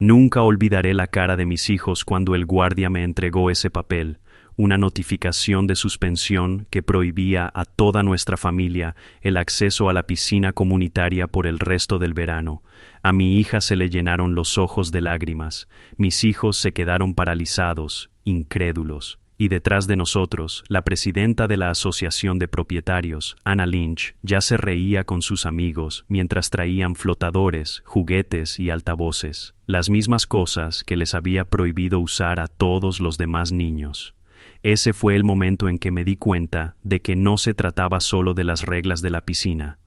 Nunca olvidaré la cara de mis hijos cuando el guardia me entregó ese papel, una notificación de suspensión que prohibía a toda nuestra familia el acceso a la piscina comunitaria por el resto del verano. A mi hija se le llenaron los ojos de lágrimas, mis hijos se quedaron paralizados, incrédulos. Y detrás de nosotros, la presidenta de la Asociación de Propietarios, Anna Lynch, ya se reía con sus amigos mientras traían flotadores, juguetes y altavoces, las mismas cosas que les había prohibido usar a todos los demás niños. Ese fue el momento en que me di cuenta de que no se trataba solo de las reglas de la piscina.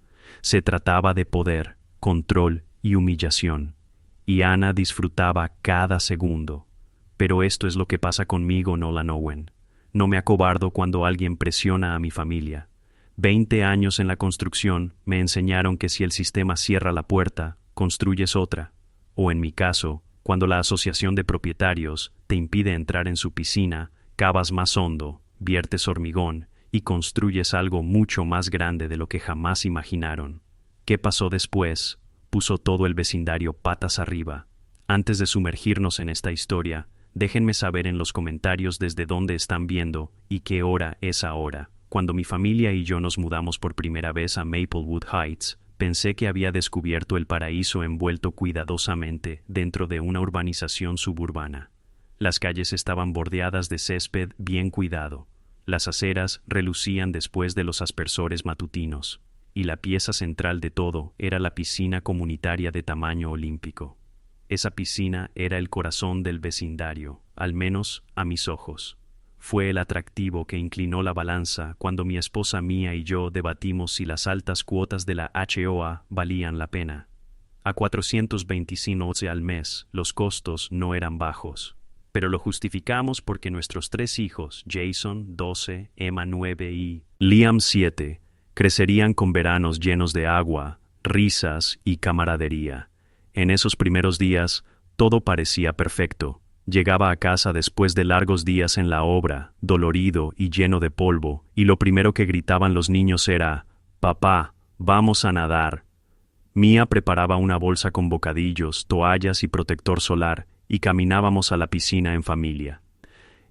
Se trataba de poder, control y humillación. Y Anna disfrutaba cada segundo. Pero esto es lo que pasa conmigo, Nolan Owen. No me acobardo cuando alguien presiona a mi familia. 20 años en la construcción me enseñaron que si el sistema cierra la puerta, construyes otra. O en mi caso, cuando la asociación de propietarios te impide entrar en su piscina, cavas más hondo, viertes hormigón y construyes algo mucho más grande de lo que jamás imaginaron. ¿Qué pasó después? Puso todo el vecindario patas arriba. Antes de sumergirnos en esta historia, déjenme saber en los comentarios desde dónde están viendo y qué hora es ahora. Cuando mi familia y yo nos mudamos por primera vez a Maplewood Heights, pensé que había descubierto el paraíso envuelto cuidadosamente dentro de una urbanización suburbana. Las calles estaban bordeadas de césped bien cuidado. Las aceras relucían después de los aspersores matutinos. Y la pieza central de todo era la piscina comunitaria de tamaño olímpico. Esa piscina era el corazón del vecindario, al menos a mis ojos. Fue el atractivo que inclinó la balanza cuando mi esposa Mia y yo debatimos si las altas cuotas de la HOA valían la pena. A $425 al mes, los costos no eran bajos. Pero lo justificamos porque nuestros 3 hijos, Jason, 12, Emma, 9 y Liam, 7, crecerían con veranos llenos de agua, risas y camaradería. En esos primeros días, todo parecía perfecto. Llegaba a casa después de largos días en la obra, dolorido y lleno de polvo, y lo primero que gritaban los niños era: «Papá, vamos a nadar». Mia preparaba una bolsa con bocadillos, toallas y protector solar, y caminábamos a la piscina en familia.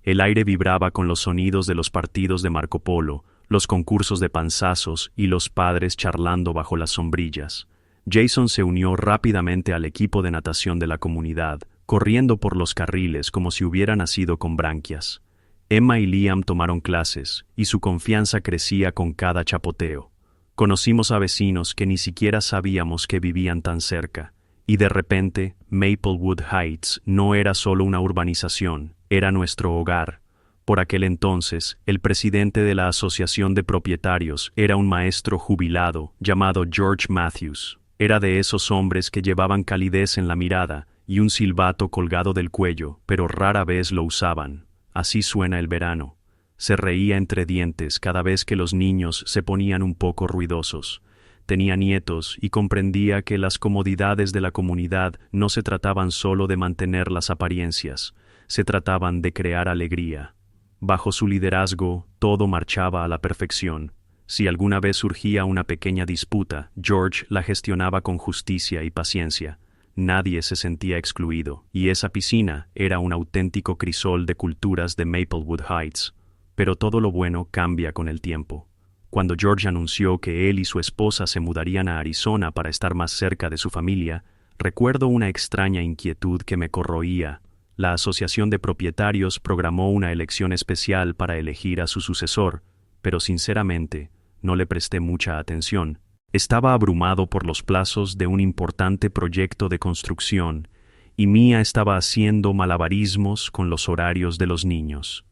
El aire vibraba con los sonidos de los partidos de Marco Polo, los concursos de panzazos y los padres charlando bajo las sombrillas. Jason se unió rápidamente al equipo de natación de la comunidad, corriendo por los carriles como si hubiera nacido con branquias. Emma y Liam tomaron clases, y su confianza crecía con cada chapoteo. Conocimos a vecinos que ni siquiera sabíamos que vivían tan cerca, y de repente, Maplewood Heights no era solo una urbanización, era nuestro hogar. Por aquel entonces, el presidente de la Asociación de Propietarios era un maestro jubilado llamado George Matthews. Era de esos hombres que llevaban calidez en la mirada y un silbato colgado del cuello, pero rara vez lo usaban. Así suena el verano. Se reía entre dientes cada vez que los niños se ponían un poco ruidosos. Tenía nietos y comprendía que las comodidades de la comunidad no se trataban solo de mantener las apariencias, se trataban de crear alegría. Bajo su liderazgo, todo marchaba a la perfección. Si alguna vez surgía una pequeña disputa, George la gestionaba con justicia y paciencia. Nadie se sentía excluido, y esa piscina era un auténtico crisol de culturas de Maplewood Heights. Pero todo lo bueno cambia con el tiempo. Cuando George anunció que él y su esposa se mudarían a Arizona para estar más cerca de su familia, recuerdo una extraña inquietud que me corroía. La Asociación de Propietarios programó una elección especial para elegir a su sucesor, pero sinceramente, no le presté mucha atención. Estaba abrumado por los plazos de un importante proyecto de construcción, y Mia estaba haciendo malabarismos con los horarios de los niños.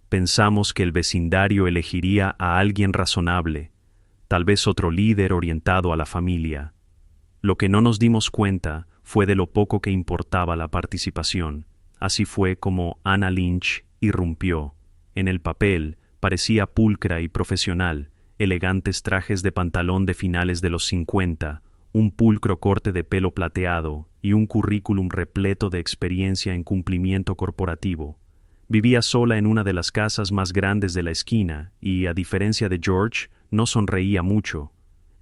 Pensamos que el vecindario elegiría a alguien razonable, tal vez otro líder orientado a la familia. Lo que no nos dimos cuenta fue de lo poco que importaba la participación. Así fue como Anna Lynch irrumpió. En el papel parecía pulcra y profesional, elegantes trajes de pantalón de finales de los 50, un pulcro corte de pelo plateado y un currículum repleto de experiencia en cumplimiento corporativo. Vivía sola en una de las casas más grandes de la esquina y, a diferencia de George, no sonreía mucho.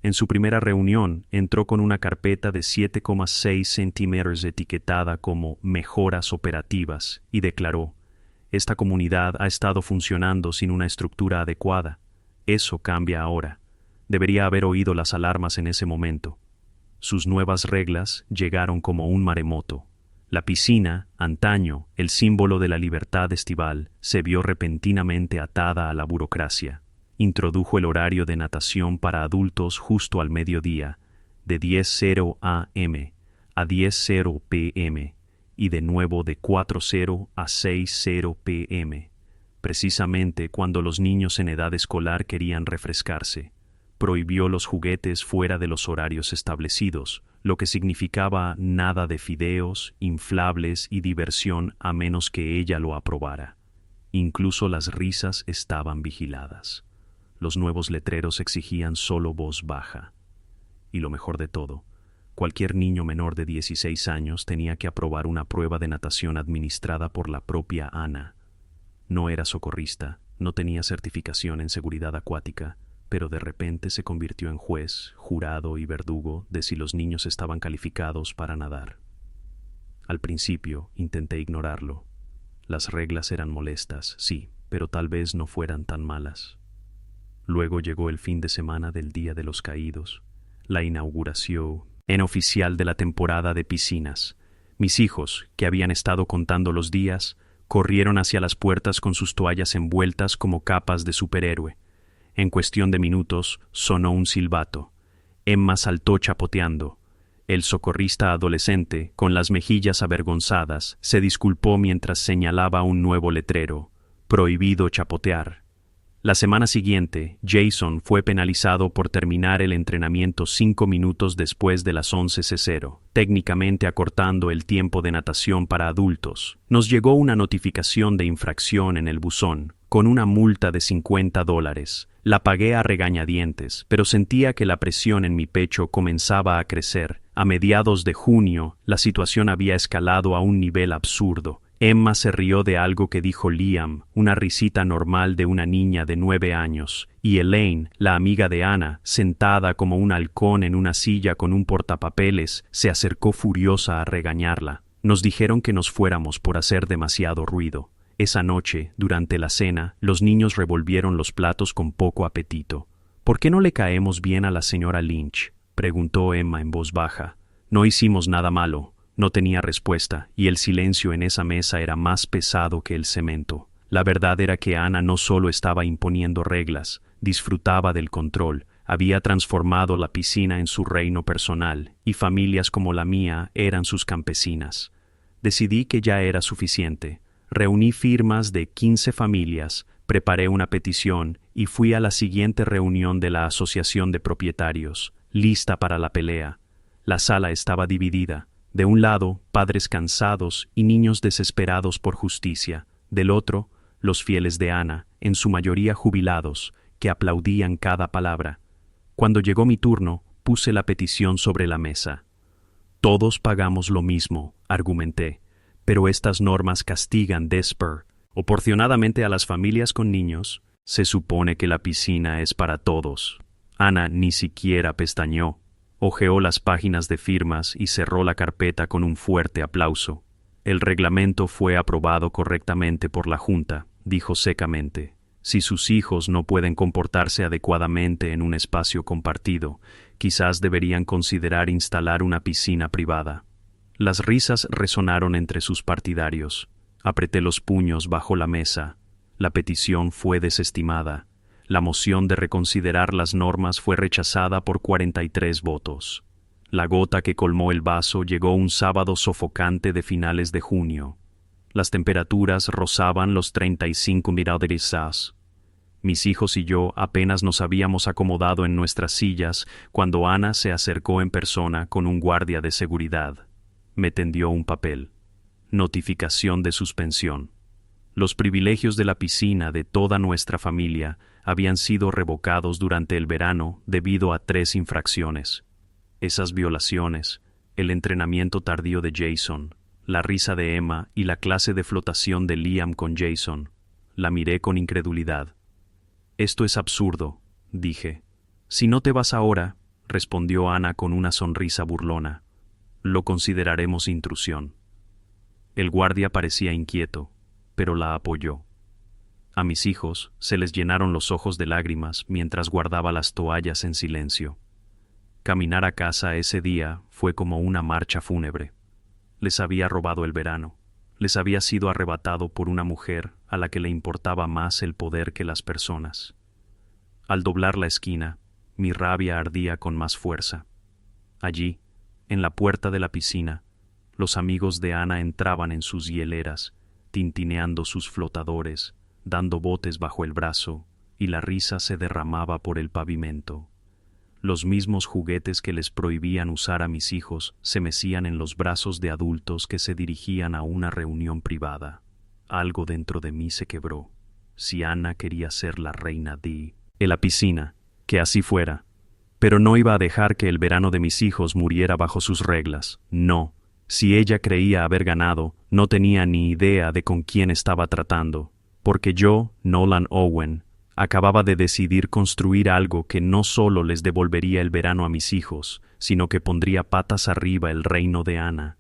En su primera reunión, entró con una carpeta de 7,6 centímetros etiquetada como Mejoras operativas y declaró: esta comunidad ha estado funcionando sin una estructura adecuada. Eso cambia ahora. Debería haber oído las alarmas en ese momento. Sus nuevas reglas llegaron como un maremoto. La piscina, antaño el símbolo de la libertad estival, se vio repentinamente atada a la burocracia. Introdujo el horario de natación para adultos justo al mediodía, de 10:00 a.m. a 10:00 p.m. y de nuevo de 4:00 a 6:00 p.m., precisamente cuando los niños en edad escolar querían refrescarse. Prohibió los juguetes fuera de los horarios establecidos, lo que significaba nada de fideos, inflables y diversión a menos que ella lo aprobara. Incluso las risas estaban vigiladas. Los nuevos letreros exigían solo voz baja. Y lo mejor de todo, cualquier niño menor de 16 años tenía que aprobar una prueba de natación administrada por la propia Ana. No era socorrista, no tenía certificación en seguridad acuática, pero de repente se convirtió en juez, jurado y verdugo de si los niños estaban calificados para nadar. Al principio intenté ignorarlo. Las reglas eran molestas, sí, pero tal vez no fueran tan malas. Luego llegó el fin de semana del Día de los Caídos, la inauguración en oficial de la temporada de piscinas. Mis hijos, que habían estado contando los días, corrieron hacia las puertas con sus toallas envueltas como capas de superhéroe. En cuestión de minutos sonó un silbato. Emma saltó chapoteando. El socorrista adolescente, con las mejillas avergonzadas, se disculpó mientras señalaba un nuevo letrero: prohibido chapotear. La semana siguiente, Jason fue penalizado por terminar el entrenamiento 5 minutos después de las 11:00, técnicamente acortando el tiempo de natación para adultos. Nos llegó una notificación de infracción en el buzón, con una multa de $50. La pagué a regañadientes, pero sentía que la presión en mi pecho comenzaba a crecer. A mediados de junio, la situación había escalado a un nivel absurdo. Emma se rió de algo que dijo Liam, una risita normal de una niña de 9 años, y Elaine, la amiga de Ana, sentada como un halcón en una silla con un portapapeles, se acercó furiosa a regañarla. Nos dijeron que nos fuéramos por hacer demasiado ruido. Esa noche, durante la cena, los niños revolvieron los platos con poco apetito. ¿Por qué no le caemos bien a la señora Lynch?, preguntó Emma en voz baja. No hicimos nada malo. No tenía respuesta, y el silencio en esa mesa era más pesado que el cemento. La verdad era que Ana no solo estaba imponiendo reglas, disfrutaba del control, había transformado la piscina en su reino personal, y familias como la mía eran sus campesinas. Decidí que ya era suficiente. Reuní firmas de 15 familias, preparé una petición y fui a la siguiente reunión de la Asociación de Propietarios, lista para la pelea. La sala estaba dividida. De un lado, padres cansados y niños desesperados por justicia. Del otro, los fieles de Ana, en su mayoría jubilados, que aplaudían cada palabra. Cuando llegó mi turno, puse la petición sobre la mesa. Todos pagamos lo mismo, argumenté, pero estas normas castigan desproporcionadamente a las familias con niños. Se supone que la piscina es para todos. Ana ni siquiera pestañeó. Hojeó las páginas de firmas y cerró la carpeta con un fuerte aplauso. El reglamento fue aprobado correctamente por la Junta, dijo secamente. Si sus hijos no pueden comportarse adecuadamente en un espacio compartido, quizás deberían considerar instalar una piscina privada. Las risas resonaron entre sus partidarios. Apreté los puños bajo la mesa. La petición fue desestimada. La moción de reconsiderar las normas fue rechazada por 43 votos. La gota que colmó el vaso llegó un sábado sofocante de finales de junio. Las temperaturas rozaban los 35 grados. Mis hijos y yo apenas nos habíamos acomodado en nuestras sillas cuando Ana se acercó en persona con un guardia de seguridad. Me tendió un papel. Notificación de suspensión. Los privilegios de la piscina de toda nuestra familia habían sido revocados durante el verano debido a 3 infracciones. Esas violaciones, el entrenamiento tardío de Jason, la risa de Emma y la clase de flotación de Liam con Jason. La miré con incredulidad. Esto es absurdo, dije. Si no te vas ahora, respondió Ana con una sonrisa burlona. Lo consideraremos intrusión. El guardia parecía inquieto, pero la apoyó. A mis hijos se les llenaron los ojos de lágrimas mientras guardaba las toallas en silencio. Caminar a casa ese día fue como una marcha fúnebre. Les había robado el verano. Les había sido arrebatado por una mujer a la que le importaba más el poder que las personas. Al doblar la esquina, mi rabia ardía con más fuerza. Allí, en la puerta de la piscina, los amigos de Ana entraban en sus hieleras, tintineando sus flotadores, dando botes bajo el brazo, y la risa se derramaba por el pavimento. Los mismos juguetes que les prohibían usar a mis hijos se mecían en los brazos de adultos que se dirigían a una reunión privada. Algo dentro de mí se quebró. Si Ana quería ser la reina de la piscina, que así fuera. Pero no iba a dejar que el verano de mis hijos muriera bajo sus reglas. No. Si ella creía haber ganado, no tenía ni idea de con quién estaba tratando. Porque yo, Nolan Owen, acababa de decidir construir algo que no solo les devolvería el verano a mis hijos, sino que pondría patas arriba el reino de Ana.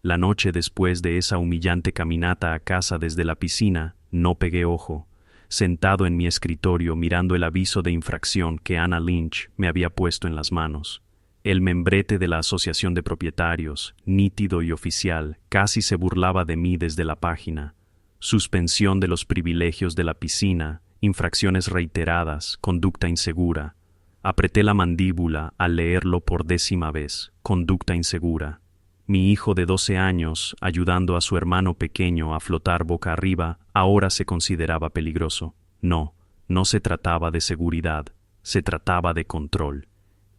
La noche después de esa humillante caminata a casa desde la piscina, no pegué ojo, sentado en mi escritorio mirando el aviso de infracción que Ana Lynch me había puesto en las manos. El membrete de la Asociación de Propietarios, nítido y oficial, casi se burlaba de mí desde la página. Suspensión de los privilegios de la piscina, infracciones reiteradas, conducta insegura. Apreté la mandíbula al leerlo por 10ª vez, conducta insegura. Mi hijo de 12 años, ayudando a su hermano pequeño a flotar boca arriba, ahora se consideraba peligroso. No, no se trataba de seguridad, se trataba de control.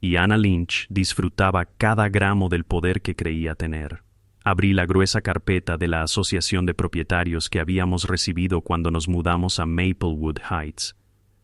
Y Ana Lynch disfrutaba cada gramo del poder que creía tener. Abrí la gruesa carpeta de la Asociación de Propietarios que habíamos recibido cuando nos mudamos a Maplewood Heights.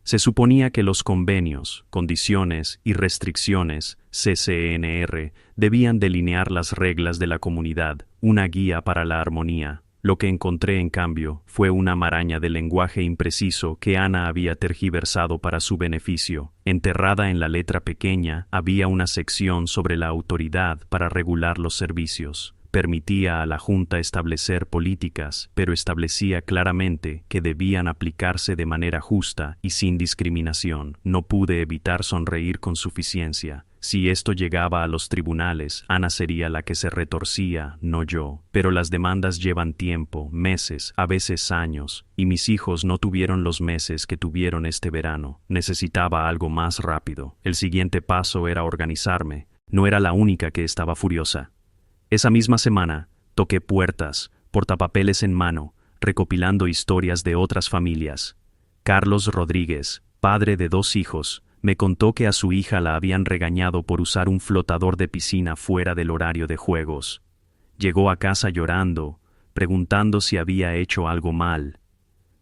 Se suponía que los convenios, condiciones y restricciones CCNR debían delinear las reglas de la comunidad, una guía para la armonía. Lo que encontré, en cambio, fue una maraña de lenguaje impreciso que Ana había tergiversado para su beneficio. Enterrada en la letra pequeña había una sección sobre la autoridad para regular los servicios. Permitía a la Junta establecer políticas, pero establecía claramente que debían aplicarse de manera justa y sin discriminación. No pude evitar sonreír con suficiencia. Si esto llegaba a los tribunales, Ana sería la que se retorcía, no yo. Pero las demandas llevan tiempo, meses, a veces años, y mis hijos no tuvieron los meses que tuvieron este verano. Necesitaba algo más rápido. El siguiente paso era organizarme. No era la única que estaba furiosa. Esa misma semana, toqué puertas, portapapeles en mano, recopilando historias de otras familias. Carlos Rodríguez, padre de 2 hijos, me contó que a su hija la habían regañado por usar un flotador de piscina fuera del horario de juegos. Llegó a casa llorando, preguntando si había hecho algo mal.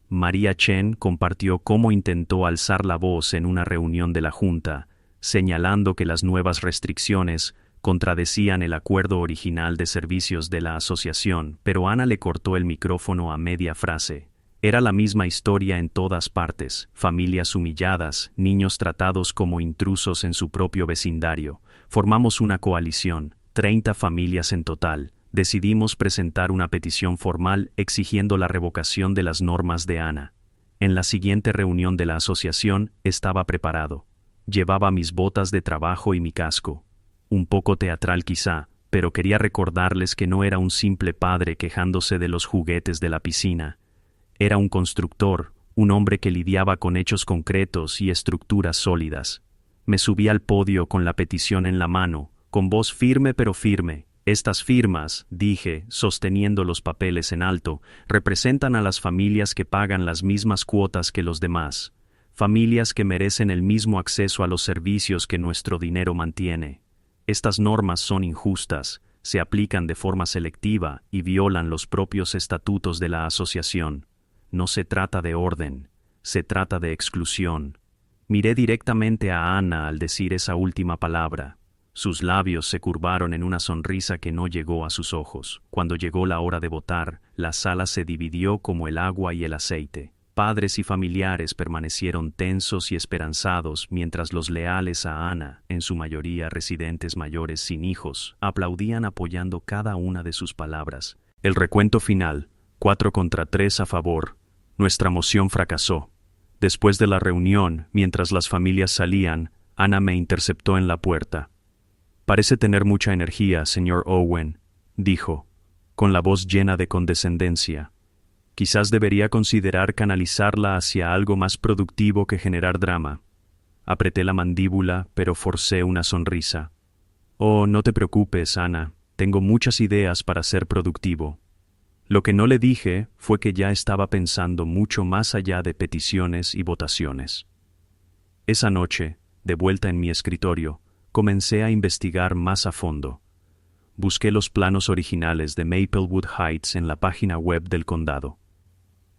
María Chen compartió cómo intentó alzar la voz en una reunión de la Junta, señalando que las nuevas restricciones contradecían el acuerdo original de servicios de la asociación, pero Ana le cortó el micrófono a media frase. Era la misma historia en todas partes: familias humilladas, niños tratados como intrusos en su propio vecindario. Formamos una coalición, 30 familias en total. Decidimos presentar una petición formal exigiendo la revocación de las normas de Ana. En la siguiente reunión de la asociación estaba preparado. Llevaba mis botas de trabajo y mi casco. Un poco teatral quizá, pero quería recordarles que no era un simple padre quejándose de los juguetes de la piscina. Era un constructor, un hombre que lidiaba con hechos concretos y estructuras sólidas. Me subí al podio con la petición en la mano, con voz firme pero firme. Estas firmas, dije, sosteniendo los papeles en alto, representan a las familias que pagan las mismas cuotas que los demás. Familias que merecen el mismo acceso a los servicios que nuestro dinero mantiene. Estas normas son injustas, se aplican de forma selectiva y violan los propios estatutos de la asociación. No se trata de orden, se trata de exclusión. Miré directamente a Ana al decir esa última palabra. Sus labios se curvaron en una sonrisa que no llegó a sus ojos. Cuando llegó la hora de votar, la sala se dividió como el agua y el aceite. padres y familiares permanecieron tensos y esperanzados mientras los leales a Ana, en su mayoría residentes mayores sin hijos, aplaudían apoyando cada una de sus palabras. El recuento final, 4 contra 3 a favor. Nuestra moción fracasó. Después de la reunión, mientras las familias salían, Ana me interceptó en la puerta. «Parece tener mucha energía, señor Owen», dijo, con la voz llena de condescendencia. «Quizás debería considerar canalizarla hacia algo más productivo que generar drama». Apreté la mandíbula, pero forcé una sonrisa. «Oh, no te preocupes, Ana. Tengo muchas ideas para ser productivo». Lo que no le dije fue que ya estaba pensando mucho más allá de peticiones y votaciones. Esa noche, de vuelta en mi escritorio, comencé a investigar más a fondo. Busqué los planos originales de Maplewood Heights en la página web del condado.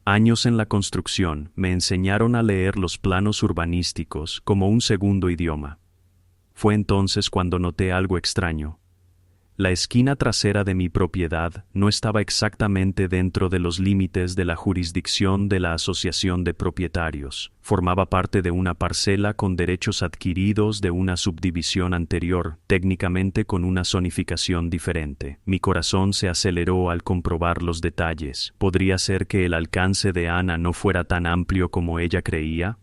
Años en la construcción me enseñaron a leer los planos urbanísticos como un segundo idioma. Fue entonces cuando noté algo extraño. La esquina trasera de mi propiedad no estaba exactamente dentro de los límites de la jurisdicción de la Asociación de Propietarios. Formaba parte de una parcela con derechos adquiridos de una subdivisión anterior, técnicamente con una zonificación diferente. Mi corazón se aceleró al comprobar los detalles. ¿Podría ser que el alcance de Ana no fuera tan amplio como ella creía?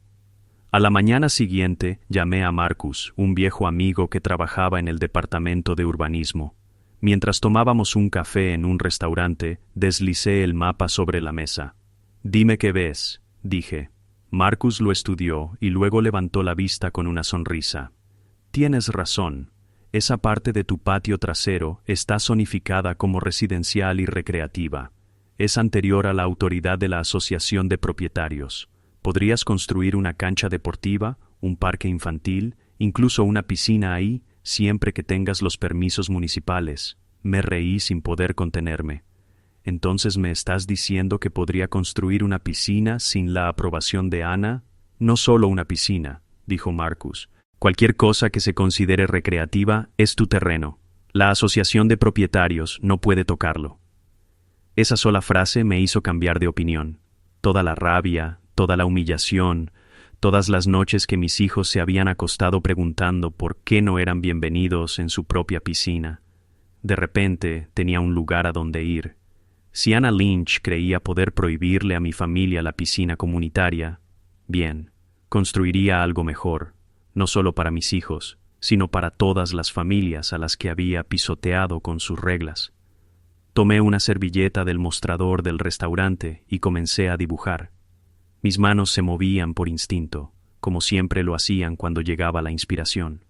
A la mañana siguiente llamé a Marcus, un viejo amigo que trabajaba en el departamento de urbanismo. Mientras tomábamos un café en un restaurante, deslicé el mapa sobre la mesa. «Dime qué ves», dije. Marcus lo estudió y luego levantó la vista con una sonrisa. «Tienes razón. Esa parte de tu patio trasero está zonificada como residencial y recreativa. Es anterior a la autoridad de la Asociación de Propietarios. Podrías construir una cancha deportiva, un parque infantil, incluso una piscina ahí, siempre que tengas los permisos municipales». Me reí sin poder contenerme. «¿Entonces me estás diciendo que podría construir una piscina sin la aprobación de Ana?» «No solo una piscina», dijo Marcus. «Cualquier cosa que se considere recreativa es tu terreno. La Asociación de Propietarios no puede tocarlo». Esa sola frase me hizo cambiar de opinión. Toda la rabia, toda la humillación, todas las noches que mis hijos se habían acostado preguntando por qué no eran bienvenidos en su propia piscina. De repente tenía un lugar a donde ir. Si Ana Lynch creía poder prohibirle a mi familia la piscina comunitaria, bien, construiría algo mejor, no solo para mis hijos, sino para todas las familias a las que había pisoteado con sus reglas. Tomé una servilleta del mostrador del restaurante y comencé a dibujar. Mis manos se movían por instinto, como siempre lo hacían cuando llegaba la inspiración.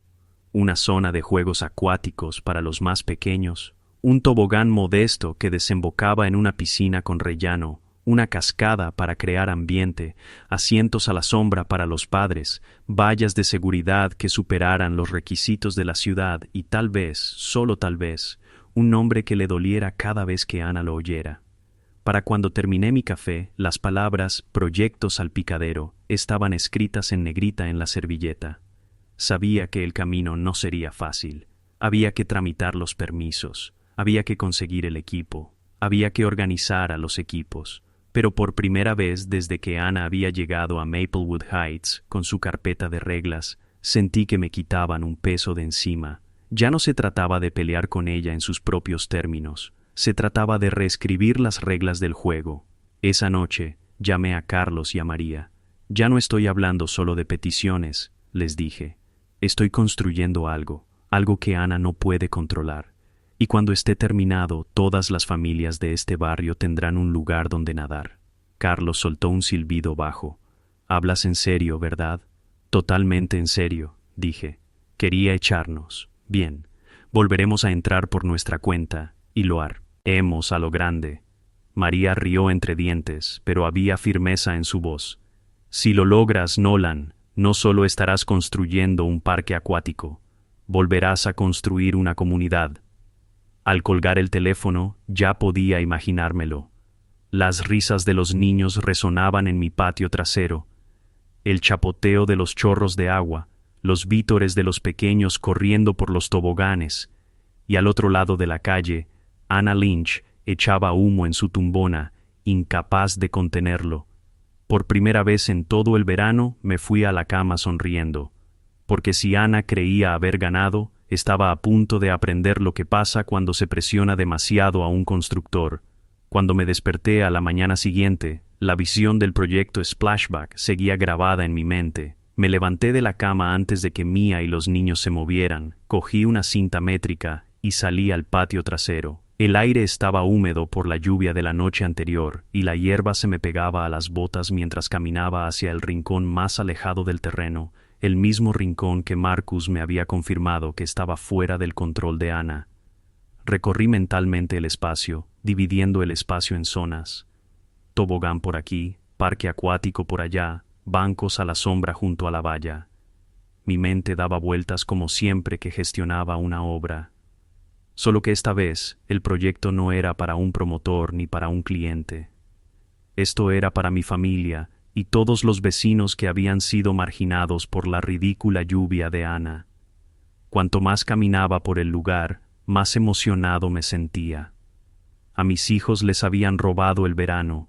Una zona de juegos acuáticos para los más pequeños, un tobogán modesto que desembocaba en una piscina con rellano, una cascada para crear ambiente, asientos a la sombra para los padres, vallas de seguridad que superaran los requisitos de la ciudad y tal vez, solo tal vez, un nombre que le doliera cada vez que Ana lo oyera. Para cuando terminé mi café, las palabras «Proyecto Salpicadero» estaban escritas en negrita en la servilleta. Sabía que el camino no sería fácil. Había que tramitar los permisos, había que conseguir el equipo, había que organizar a los equipos. Pero por primera vez desde que Ana había llegado a Maplewood Heights con su carpeta de reglas, sentí que me quitaban un peso de encima. Ya no se trataba de pelear con ella en sus propios términos. Se trataba de reescribir las reglas del juego. Esa noche llamé a Carlos y a María. «Ya no estoy hablando solo de peticiones», les dije. «Estoy construyendo algo que Ana no puede controlar. Y cuando esté terminado, todas las familias de este barrio tendrán un lugar donde nadar». Carlos soltó un silbido bajo. «Hablas en serio, ¿verdad?» «Totalmente en serio», dije. «Quería echarnos. Bien, volveremos a entrar por nuestra cuenta y lo haremos a lo grande». María rió entre dientes, pero había firmeza en su voz. «Si lo logras, Nolan, no solo estarás construyendo un parque acuático, volverás a construir una comunidad». Al colgar el teléfono, ya podía imaginármelo. Las risas de los niños resonaban en mi patio trasero, el chapoteo de los chorros de agua, los vítores de los pequeños corriendo por los toboganes, y al otro lado de la calle, Ana Lynch echaba humo en su tumbona, incapaz de contenerlo. Por primera vez en todo el verano me fui a la cama sonriendo, porque si Ana creía haber ganado, estaba a punto de aprender lo que pasa cuando se presiona demasiado a un constructor. Cuando me desperté a la mañana siguiente, la visión del proyecto Splashback seguía grabada en mi mente. Me levanté de la cama antes de que Mia y los niños se movieran, cogí una cinta métrica y salí al patio trasero. El aire estaba húmedo por la lluvia de la noche anterior y la hierba se me pegaba a las botas mientras caminaba hacia el rincón más alejado del terreno, el mismo rincón que Marcus me había confirmado que estaba fuera del control de Ana. Recorrí mentalmente el espacio, dividiendo el espacio en zonas. Tobogán por aquí, parque acuático por allá, bancos a la sombra junto a la valla. Mi mente daba vueltas como siempre que gestionaba una obra. Solo que esta vez el proyecto no era para un promotor ni para un cliente. Esto era para mi familia y todos los vecinos que habían sido marginados por la ridícula lluvia de Ana. Cuanto más caminaba por el lugar, más emocionado me sentía. A mis hijos les habían robado el verano,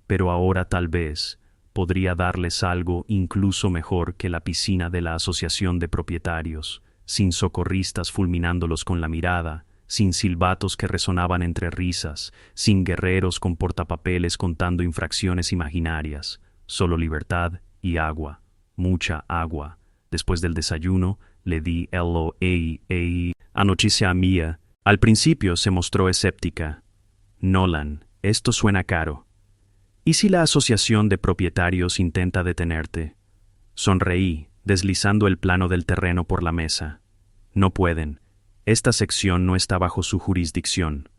pero ahora tal vez podría darles algo incluso mejor que la piscina de la Asociación de Propietarios, sin socorristas fulminándolos con la mirada, sin silbatos que resonaban entre risas, sin guerreros con portapapeles contando infracciones imaginarias, solo libertad y agua, mucha agua. Después del desayuno, le di anoticia a Mia. Al principio se mostró escéptica. Nolan, esto suena caro. ¿Y si la Asociación de Propietarios intenta detenerte? Sonreí, deslizando el plano del terreno por la mesa. No pueden. Esta sección no está bajo su jurisdicción.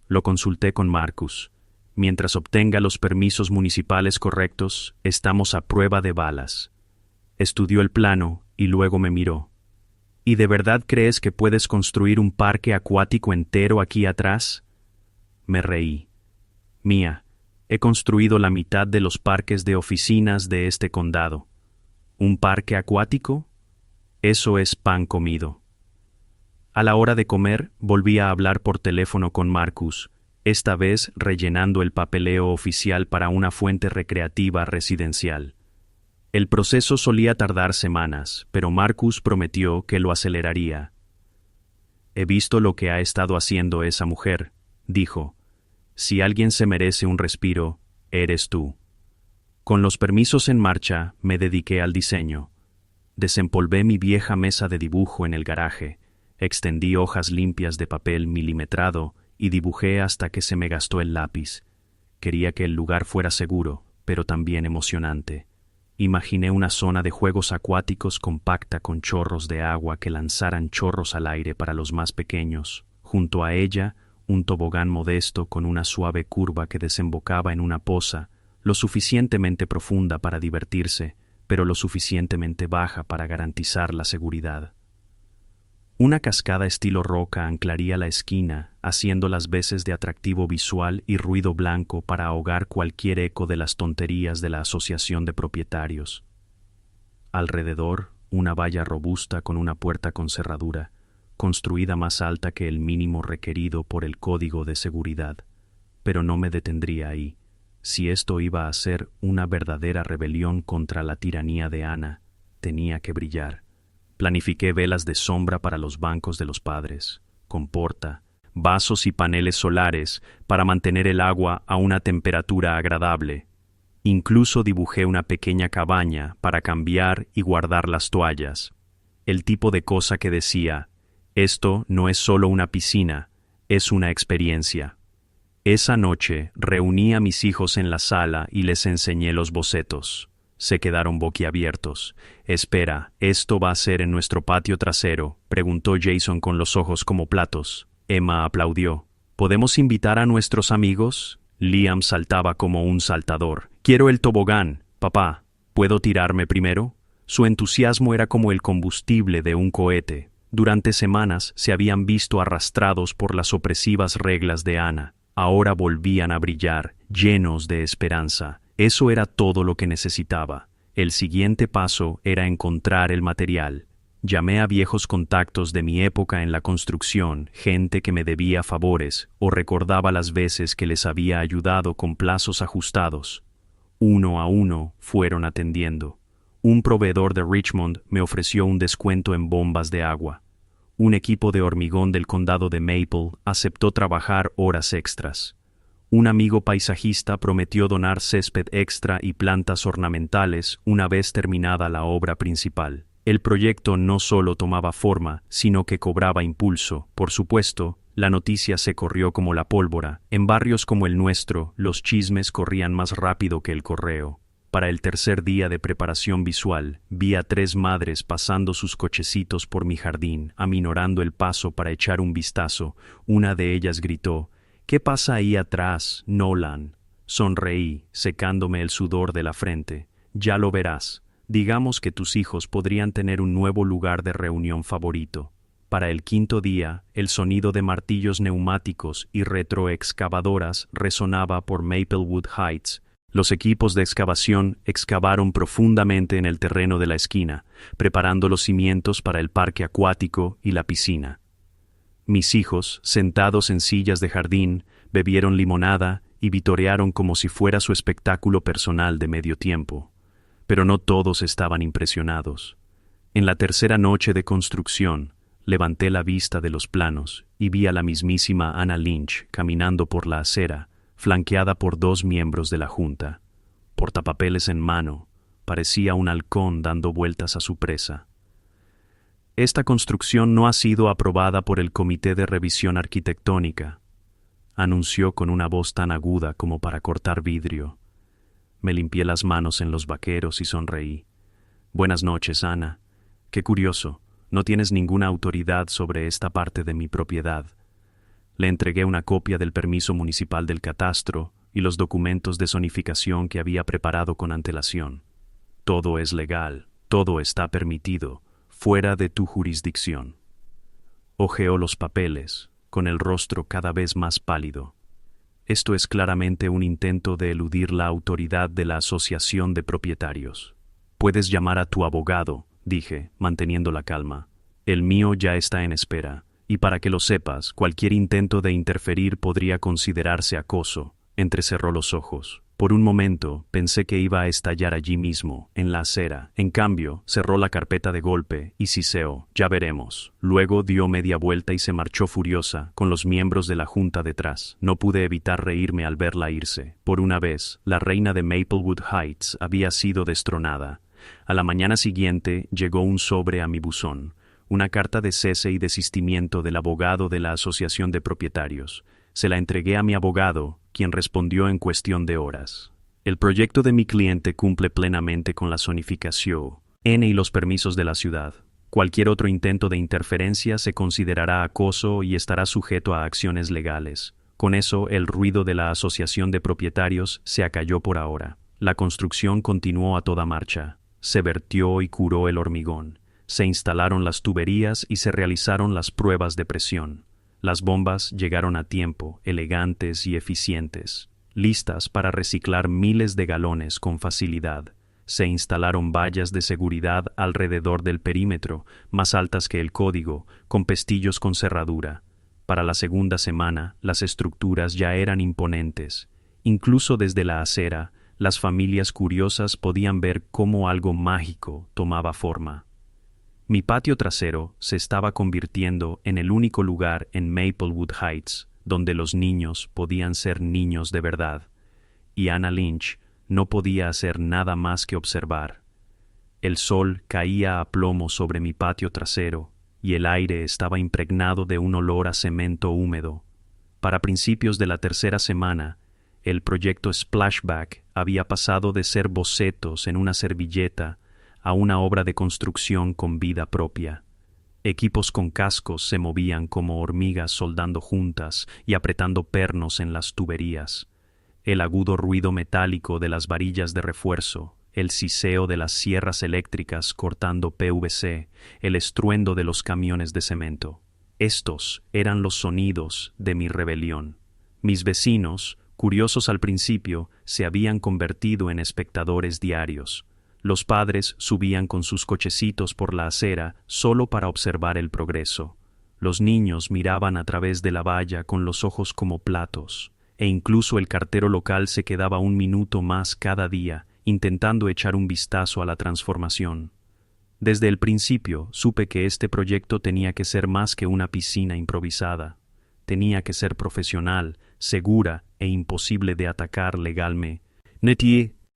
Lo consulté con Marcus. Mientras obtenga los permisos municipales correctos, estamos a prueba de balas. Estudió el plano y luego me miró. ¿Y de verdad crees que puedes construir un parque acuático entero aquí atrás? Me reí. Mia, he construido la mitad de los parques de oficinas de este condado. ¿Un parque acuático? Eso es pan comido. A la hora de comer, volví a hablar por teléfono con Marcus, esta vez rellenando el papeleo oficial para una fuente recreativa residencial. El proceso solía tardar semanas, pero Marcus prometió que lo aceleraría. He visto lo que ha estado haciendo esa mujer, dijo. Si alguien se merece un respiro, eres tú. Con los permisos en marcha, me dediqué al diseño. Desempolvé mi vieja mesa de dibujo en el garaje, extendí hojas limpias de papel milimetrado y dibujé hasta que se me gastó el lápiz. Quería que el lugar fuera seguro, pero también emocionante. Imaginé una zona de juegos acuáticos compacta con chorros de agua que lanzaran chorros al aire para los más pequeños. Junto a ella, un tobogán modesto con una suave curva que desembocaba en una poza, lo suficientemente profunda para divertirse, pero lo suficientemente baja para garantizar la seguridad. Una cascada estilo roca anclaría la esquina, haciendo las veces de atractivo visual y ruido blanco para ahogar cualquier eco de las tonterías de la Asociación de Propietarios. Alrededor, una valla robusta con una puerta con cerradura, construida más alta que el mínimo requerido por el Código de Seguridad. Pero no me detendría ahí. Si esto iba a ser una verdadera rebelión contra la tiranía de Ana, tenía que brillar. Planifiqué velas de sombra para los bancos de los padres, comporta, vasos y paneles solares para mantener el agua a una temperatura agradable. Incluso dibujé una pequeña cabaña para cambiar y guardar las toallas. El tipo de cosa que decía, esto no es solo una piscina, es una experiencia. Esa noche reuní a mis hijos en la sala y les enseñé los bocetos. Se quedaron boquiabiertos. «Espera, ¿esto va a ser en nuestro patio trasero?», preguntó Jason con los ojos como platos. Emma aplaudió. «¿Podemos invitar a nuestros amigos?». Liam saltaba como un saltador. «Quiero el tobogán, papá. ¿Puedo tirarme primero?». Su entusiasmo era como el combustible de un cohete. Durante semanas se habían visto arrastrados por las opresivas reglas de Ana. Ahora volvían a brillar, llenos de esperanza. Eso era todo lo que necesitaba. El siguiente paso era encontrar el material. Llamé a viejos contactos de mi época en la construcción, gente que me debía favores o recordaba las veces que les había ayudado con plazos ajustados. Uno a uno fueron atendiendo. Un proveedor de Richmond me ofreció un descuento en bombas de agua. Un equipo de hormigón del condado de Maple aceptó trabajar horas extras. Un amigo paisajista prometió donar césped extra y plantas ornamentales una vez terminada la obra principal. El proyecto no solo tomaba forma, sino que cobraba impulso. Por supuesto, la noticia se corrió como la pólvora. En barrios como el nuestro, los chismes corrían más rápido que el correo. Para el tercer día de preparación visual, vi a 3 madres pasando sus cochecitos por mi jardín, aminorando el paso para echar un vistazo. Una de ellas gritó: «¿Qué pasa ahí atrás, Nolan?» Sonreí, secándome el sudor de la frente. «Ya lo verás. Digamos que tus hijos podrían tener un nuevo lugar de reunión favorito». Para el quinto día, el sonido de martillos neumáticos y retroexcavadoras resonaba por Maplewood Heights. Los equipos de excavación excavaron profundamente en el terreno de la esquina, preparando los cimientos para el parque acuático y la piscina. Mis hijos, sentados en sillas de jardín, bebieron limonada y vitorearon como si fuera su espectáculo personal de medio tiempo. Pero no todos estaban impresionados. En la tercera noche de construcción, levanté la vista de los planos y vi a la mismísima Anna Lynch caminando por la acera, flanqueada por 2 miembros de la junta. Portapapeles en mano, parecía un halcón dando vueltas a su presa. «Esta construcción no ha sido aprobada por el Comité de Revisión Arquitectónica», anunció con una voz tan aguda como para cortar vidrio. Me limpié las manos en los vaqueros y sonreí. «Buenas noches, Ana. Qué curioso. No tienes ninguna autoridad sobre esta parte de mi propiedad». Le entregué una copia del permiso municipal del catastro y los documentos de zonificación que había preparado con antelación. «Todo es legal, todo está permitido, fuera de tu jurisdicción». Hojeó los papeles, con el rostro cada vez más pálido. «Esto es claramente un intento de eludir la autoridad de la Asociación de Propietarios. Puedes llamar a tu abogado», dije, manteniendo la calma. «El mío ya está en espera, y para que lo sepas, cualquier intento de interferir podría considerarse acoso». Entrecerró los ojos. Por un momento pensé que iba a estallar allí mismo, en la acera. En cambio, cerró la carpeta de golpe y siseó: «Ya veremos». Luego dio media vuelta y se marchó furiosa, con los miembros de la junta detrás. No pude evitar reírme al verla irse. Por una vez, la reina de Maplewood Heights había sido destronada. A la mañana siguiente llegó un sobre a mi buzón, una carta de cese y desistimiento del abogado de la Asociación de Propietarios. Se la entregué a mi abogado, quien respondió en cuestión de horas. «El proyecto de mi cliente cumple plenamente con la zonificación N y los permisos de la ciudad. Cualquier otro intento de interferencia se considerará acoso y estará sujeto a acciones legales». Con eso, el ruido de la Asociación de Propietarios se acalló por ahora. La construcción continuó a toda marcha. Se vertió y curó el hormigón. Se instalaron las tuberías y se realizaron las pruebas de presión. Las bombas llegaron a tiempo, elegantes y eficientes, listas para reciclar miles de galones con facilidad. Se instalaron vallas de seguridad alrededor del perímetro, más altas que el código, con pestillos con cerradura. Para la segunda semana, las estructuras ya eran imponentes. Incluso desde la acera, las familias curiosas podían ver cómo algo mágico tomaba forma. Mi patio trasero se estaba convirtiendo en el único lugar en Maplewood Heights donde los niños podían ser niños de verdad, y Anna Lynch no podía hacer nada más que observar. El sol caía a plomo sobre mi patio trasero y el aire estaba impregnado de un olor a cemento húmedo. Para principios de la tercera semana, el proyecto Splashback había pasado de ser bocetos en una servilleta a una obra de construcción con vida propia. Equipos con cascos se movían como hormigas soldando juntas y apretando pernos en las tuberías. El agudo ruido metálico de las varillas de refuerzo, el siseo de las sierras eléctricas cortando PVC, el estruendo de los camiones de cemento. Estos eran los sonidos de mi rebelión. Mis vecinos, curiosos al principio, se habían convertido en espectadores diarios. Los padres subían con sus cochecitos por la acera solo para observar el progreso. Los niños miraban a través de la valla con los ojos como platos. e incluso el cartero local se quedaba un minuto más cada día, intentando echar un vistazo a la transformación. Desde el principio supe que este proyecto tenía que ser más que una piscina improvisada. Tenía que ser profesional, segura e imposible de atacar legalmente.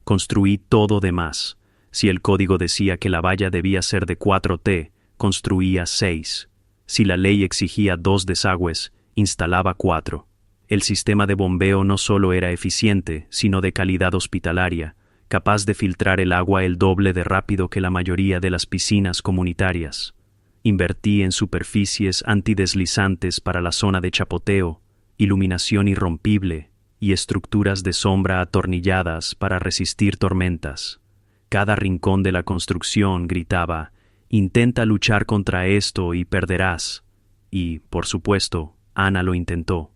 Construí todo de más. Si el código decía que la valla debía ser de 4T, construía 6. Si la ley exigía 2 desagües, instalaba 4. El sistema de bombeo no solo era eficiente, sino de calidad hospitalaria, capaz de filtrar el agua el doble de rápido que la mayoría de las piscinas comunitarias. Invertí en superficies antideslizantes para la zona de chapoteo, iluminación irrompible y estructuras de sombra atornilladas para resistir tormentas. Cada rincón de la construcción gritaba: «Intenta luchar contra esto y perderás». Y, por supuesto, Ana lo intentó.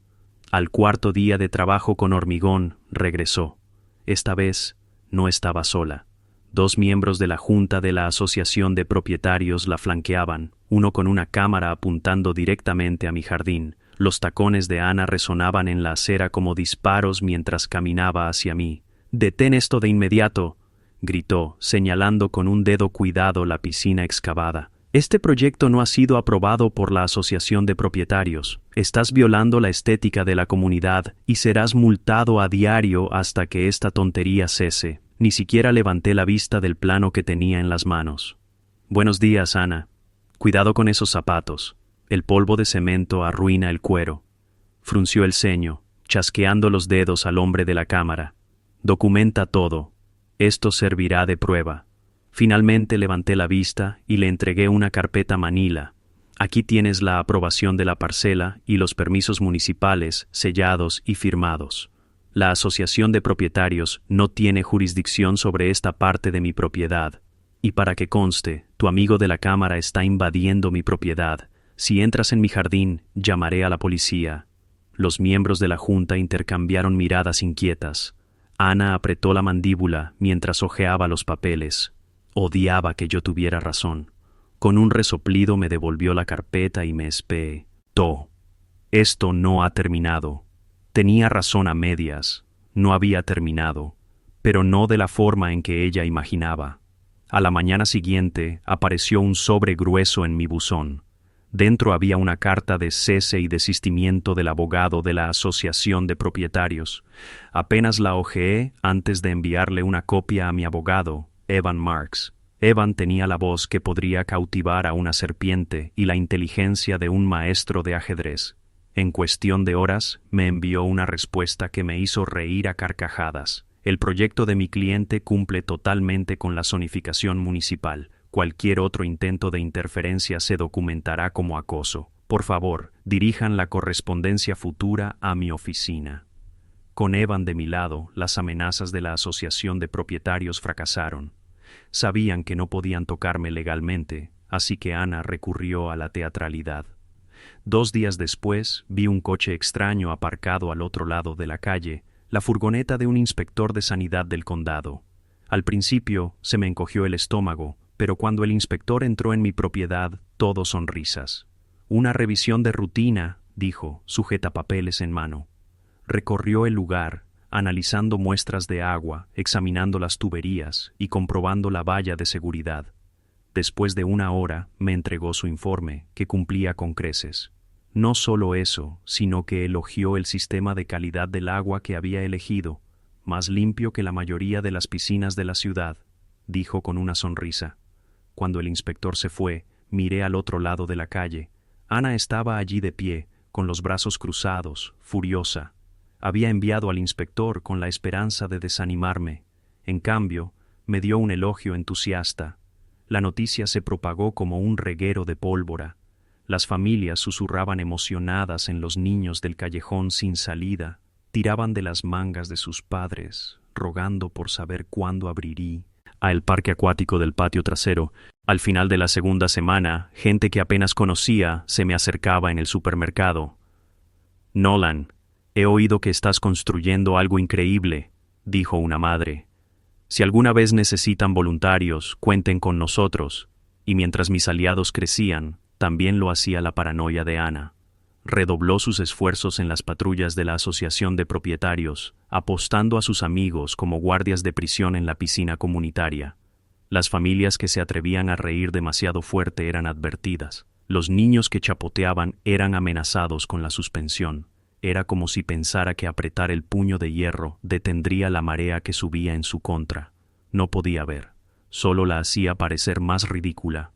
Al cuarto día de trabajo con hormigón, regresó. Esta vez, no estaba sola. 2 miembros de la junta de la asociación de propietarios la flanqueaban, uno con una cámara apuntando directamente a mi jardín. Los tacones de Ana resonaban en la acera como disparos mientras caminaba hacia mí. «¡Detén esto de inmediato!», gritó, señalando con un dedo cuidado la piscina excavada. «Este proyecto no ha sido aprobado por la asociación de propietarios. Estás violando la estética de la comunidad y serás multado a diario hasta que esta tontería cese». Ni siquiera levanté la vista del plano que tenía en las manos. «Buenos días, Ana. Cuidado con esos zapatos. El polvo de cemento arruina el cuero». Frunció el ceño, chasqueando los dedos al hombre de la cámara. «Documenta todo. Esto servirá de prueba». Finalmente levanté la vista y le entregué una carpeta manila. «Aquí tienes la aprobación de la parcela y los permisos municipales sellados y firmados. La asociación de propietarios no tiene jurisdicción sobre esta parte de mi propiedad. Y para que conste, tu amigo de la cámara está invadiendo mi propiedad. Si entras en mi jardín, llamaré a la policía». Los miembros de la junta intercambiaron miradas inquietas. Ana apretó la mandíbula mientras hojeaba los papeles. Odiaba que yo tuviera razón. Con un resoplido me devolvió la carpeta y me espetó. «Esto no ha terminado». Tenía razón a medias. No había terminado, pero no de la forma en que ella imaginaba. A la mañana siguiente apareció un sobre grueso en mi buzón. Dentro había una carta de cese y desistimiento del abogado de la Asociación de Propietarios. Apenas la hojeé antes de enviarle una copia a mi abogado, Evan Marks. Evan tenía la voz que podría cautivar a una serpiente y la inteligencia de un maestro de ajedrez. En cuestión de horas, me envió una respuesta que me hizo reír a carcajadas. «El proyecto de mi cliente cumple totalmente con la zonificación municipal. Cualquier otro intento de interferencia se documentará como acoso. Por favor, dirijan la correspondencia futura a mi oficina». Con Evan de mi lado, las amenazas de la asociación de propietarios fracasaron. Sabían que no podían tocarme legalmente, así que Ana recurrió a la teatralidad. 2 días después, vi un coche extraño aparcado al otro lado de la calle, la furgoneta de un inspector de sanidad del condado. Al principio, se me encogió el estómago, pero cuando el inspector entró en mi propiedad, todo sonrisas. «Una revisión de rutina», dijo, sujetapapeles en mano. Recorrió el lugar, analizando muestras de agua, examinando las tuberías y comprobando la valla de seguridad. Después de 1 hora, me entregó su informe, que cumplía con creces. No solo eso, sino que elogió el sistema de calidad del agua que había elegido, más limpio que la mayoría de las piscinas de la ciudad, dijo con una sonrisa. Cuando el inspector se fue, miré al otro lado de la calle. Ana estaba allí de pie, con los brazos cruzados, furiosa. Había enviado al inspector con la esperanza de desanimarme. En cambio, me dio un elogio entusiasta. La noticia se propagó como un reguero de pólvora. Las familias susurraban emocionadas en los niños del callejón sin salida, tiraban de las mangas de sus padres, rogando por saber cuándo abriría el parque acuático del patio trasero. Al final de la segunda semana, gente que apenas conocía se me acercaba en el supermercado. «Nolan, he oído que estás construyendo algo increíble», dijo una madre. «Si alguna vez necesitan voluntarios, cuenten con nosotros». Y mientras mis aliados crecían, también lo hacía la paranoia de Ana. redobló sus esfuerzos en las patrullas de la Asociación de Propietarios, apostando a sus amigos como guardias de prisión en la piscina comunitaria. Las familias que se atrevían a reír demasiado fuerte eran advertidas. Los niños que chapoteaban eran amenazados con la suspensión. Era como si pensara que apretar el puño de hierro detendría la marea que subía en su contra. No podía ver. Solo la hacía parecer más ridícula.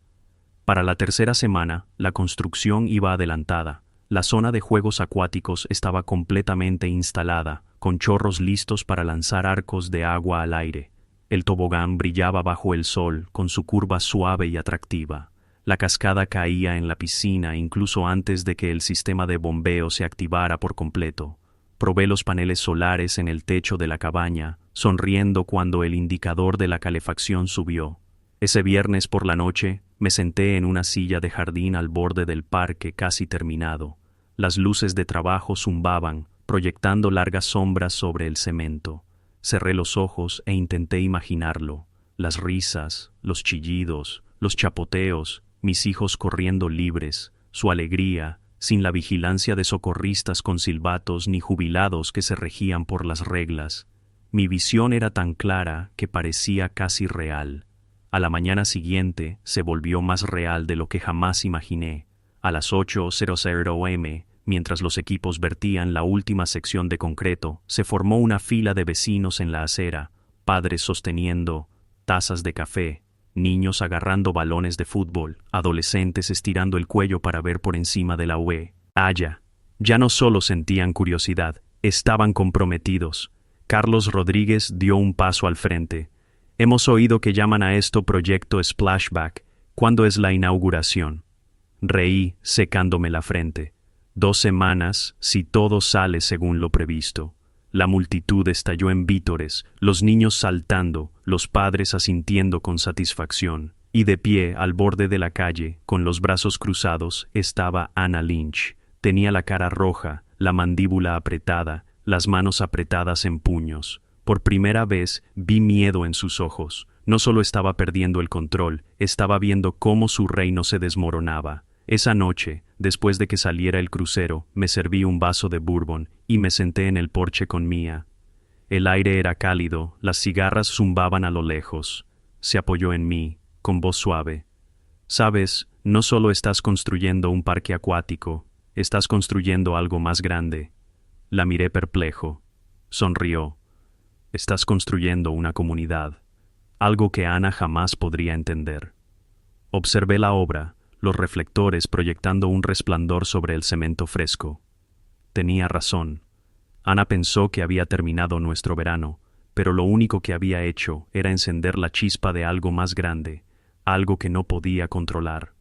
Para la tercera semana, la construcción iba adelantada. La zona de juegos acuáticos estaba completamente instalada, con chorros listos para lanzar arcos de agua al aire. El tobogán brillaba bajo el sol, con su curva suave y atractiva. La cascada caía en la piscina incluso antes de que el sistema de bombeo se activara por completo. Probé los paneles solares en el techo de la cabaña, sonriendo cuando el indicador de la calefacción subió. Ese viernes por la noche, me senté en una silla de jardín al borde del parque casi terminado. Las luces de trabajo zumbaban, proyectando largas sombras sobre el cemento. Cerré los ojos e intenté imaginarlo. Las risas, los chillidos, los chapoteos, mis hijos corriendo libres, su alegría, sin la vigilancia de socorristas con silbatos ni jubilados que se regían por las reglas. Mi visión era tan clara que parecía casi real. A la mañana siguiente se volvió más real de lo que jamás imaginé. A las 8:00 am, mientras los equipos vertían la última sección de concreto, se formó una fila de vecinos en la acera, padres sosteniendo tazas de café, niños agarrando balones de fútbol, adolescentes estirando el cuello para ver por encima de la UE. Ya no solo sentían curiosidad, estaban comprometidos. Carlos Rodríguez dio un paso al frente. Hemos oído que llaman a esto Proyecto Splashback. ¿Cuándo es la inauguración? Reí, secándome la frente. 2 semanas, si todo sale según lo previsto. La multitud estalló en vítores, los niños saltando, los padres asintiendo con satisfacción. Y de pie, al borde de la calle, con los brazos cruzados, estaba Ana Lynch. Tenía la cara roja, la mandíbula apretada, las manos apretadas en puños. Por primera vez vi miedo en sus ojos. No solo estaba perdiendo el control, estaba viendo cómo su reino se desmoronaba. Esa noche, después de que saliera el crucero, me serví un vaso de bourbon y me senté en el porche con Mia. El aire era cálido, las cigarras zumbaban a lo lejos. Se apoyó en mí, con voz suave. Sabes, no solo estás construyendo un parque acuático, estás construyendo algo más grande. La miré perplejo. Sonrió. Estás construyendo una comunidad, algo que Ana jamás podría entender. Observé la obra, los reflectores proyectando un resplandor sobre el cemento fresco. Tenía razón. Ana pensó que había terminado nuestro verano, pero lo único que había hecho era encender la chispa de algo más grande, algo que no podía controlar.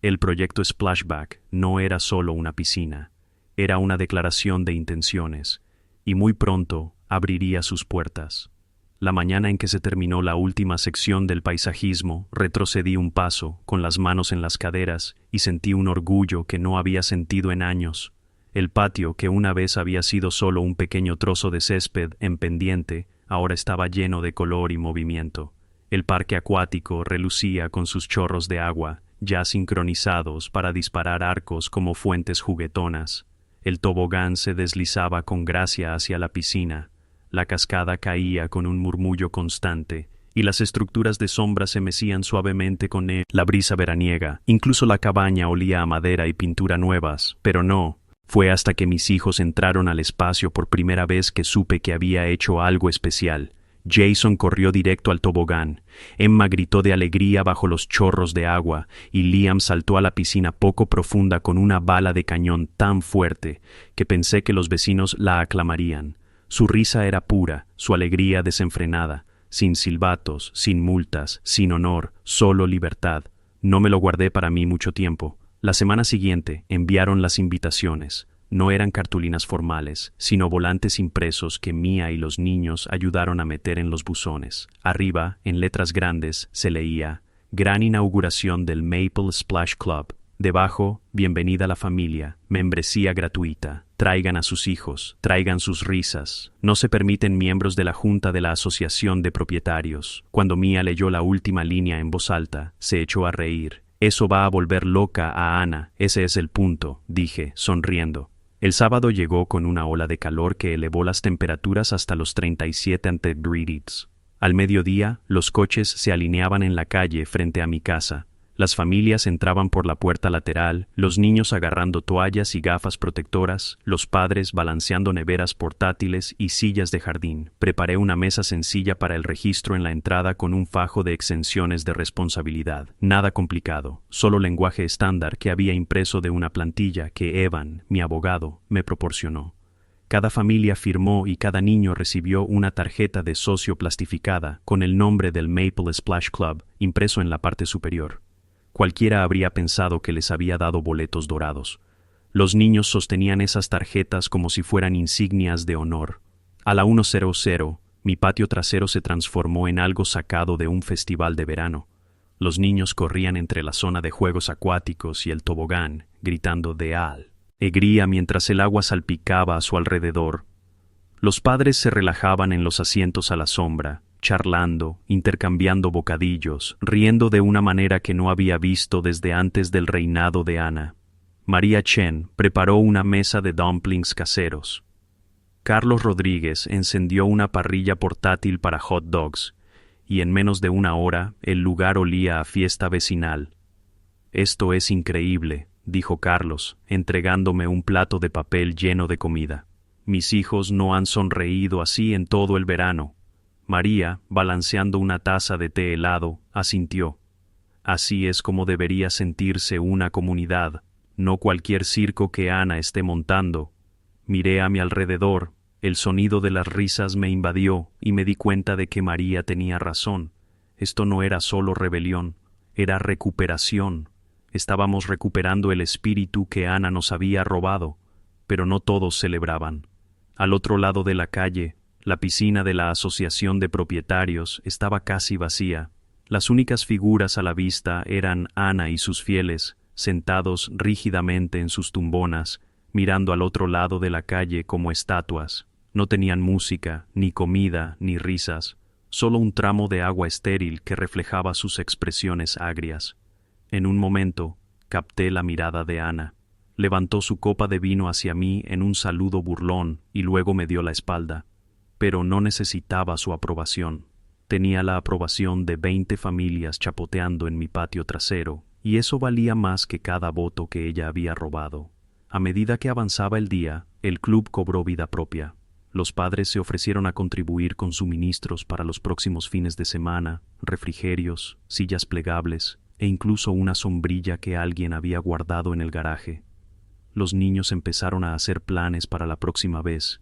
El proyecto Splashback no era solo una piscina, era una declaración de intenciones, y muy pronto abriría sus puertas. La mañana en que se terminó la última sección del paisajismo, retrocedí un paso, con las manos en las caderas, y sentí un orgullo que no había sentido en años. El patio, que una vez había sido solo un pequeño trozo de césped en pendiente, ahora estaba lleno de color y movimiento. El parque acuático relucía con sus chorros de agua, ya sincronizados para disparar arcos como fuentes juguetonas. El tobogán se deslizaba con gracia hacia la piscina. La cascada caía con un murmullo constante, y las estructuras de sombra se mecían suavemente con la brisa veraniega. Incluso la cabaña olía a madera y pintura nuevas, pero no. Fue hasta que mis hijos entraron al espacio por primera vez que supe que había hecho algo especial. Jason corrió directo al tobogán, Emma gritó de alegría bajo los chorros de agua, y Liam saltó a la piscina poco profunda con una bala de cañón tan fuerte que pensé que los vecinos la aclamarían. Su risa era pura, su alegría desenfrenada, sin silbatos, sin multas, sin honor, solo libertad. No me lo guardé para mí mucho tiempo. La semana siguiente enviaron las invitaciones. No eran cartulinas formales, sino volantes impresos que Mia y los niños ayudaron a meter en los buzones. Arriba, en letras grandes, se leía: Gran inauguración del Maple Splash Club. Debajo, bienvenida a la familia, membresía gratuita. Traigan a sus hijos, traigan sus risas. No se permiten miembros de la junta de la Asociación de Propietarios. Cuando Mia leyó la última línea en voz alta, se echó a reír. Eso va a volver loca a Ana, ese es el punto, dije, sonriendo. El sábado llegó con una ola de calor que elevó las temperaturas hasta los 37 °C. Al mediodía, los coches se alineaban en la calle frente a mi casa. Las familias entraban por la puerta lateral, los niños agarrando toallas y gafas protectoras, los padres balanceando neveras portátiles y sillas de jardín. Preparé una mesa sencilla para el registro en la entrada con un fajo de exenciones de responsabilidad. Nada complicado, solo lenguaje estándar que había impreso de una plantilla que Evan, mi abogado, me proporcionó. Cada familia firmó y cada niño recibió una tarjeta de socio plastificada con el nombre del Maple Splash Club impreso en la parte superior. Cualquiera habría pensado que les había dado boletos dorados. Los niños sostenían esas tarjetas como si fueran insignias de honor. A la 1:00, mi patio trasero se transformó en algo sacado de un festival de verano. Los niños corrían entre la zona de juegos acuáticos y el tobogán, gritando de alegría mientras el agua salpicaba a su alrededor. Los padres se relajaban en los asientos a la sombra, charlando, intercambiando bocadillos, riendo de una manera que no había visto desde antes del reinado de Ana. María Chen preparó una mesa de dumplings caseros. Carlos Rodríguez encendió una parrilla portátil para hot dogs, y en menos de una hora el lugar olía a fiesta vecinal. «Esto es increíble», dijo Carlos, entregándome un plato de papel lleno de comida. «Mis hijos no han sonreído así en todo el verano». María, balanceando una taza de té helado, asintió. Así es como debería sentirse una comunidad, no cualquier circo que Ana esté montando. Miré a mi alrededor, el sonido de las risas me invadió y me di cuenta de que María tenía razón. Esto no era solo rebelión, era recuperación. Estábamos recuperando el espíritu que Ana nos había robado, pero no todos celebraban. Al otro lado de la calle, la piscina de la Asociación de Propietarios estaba casi vacía. Las únicas figuras a la vista eran Ana y sus fieles, sentados rígidamente en sus tumbonas, mirando al otro lado de la calle como estatuas. No tenían música, ni comida, ni risas, solo un tramo de agua estéril que reflejaba sus expresiones agrias. En un momento, capté la mirada de Ana. Levantó su copa de vino hacia mí en un saludo burlón y luego me dio la espalda. Pero no necesitaba su aprobación. Tenía la aprobación de 20 familias chapoteando en mi patio trasero, y eso valía más que cada voto que ella había robado. A medida que avanzaba el día, el club cobró vida propia. Los padres se ofrecieron a contribuir con suministros para los próximos fines de semana, refrigerios, sillas plegables e incluso una sombrilla que alguien había guardado en el garaje. Los niños empezaron a hacer planes para la próxima vez,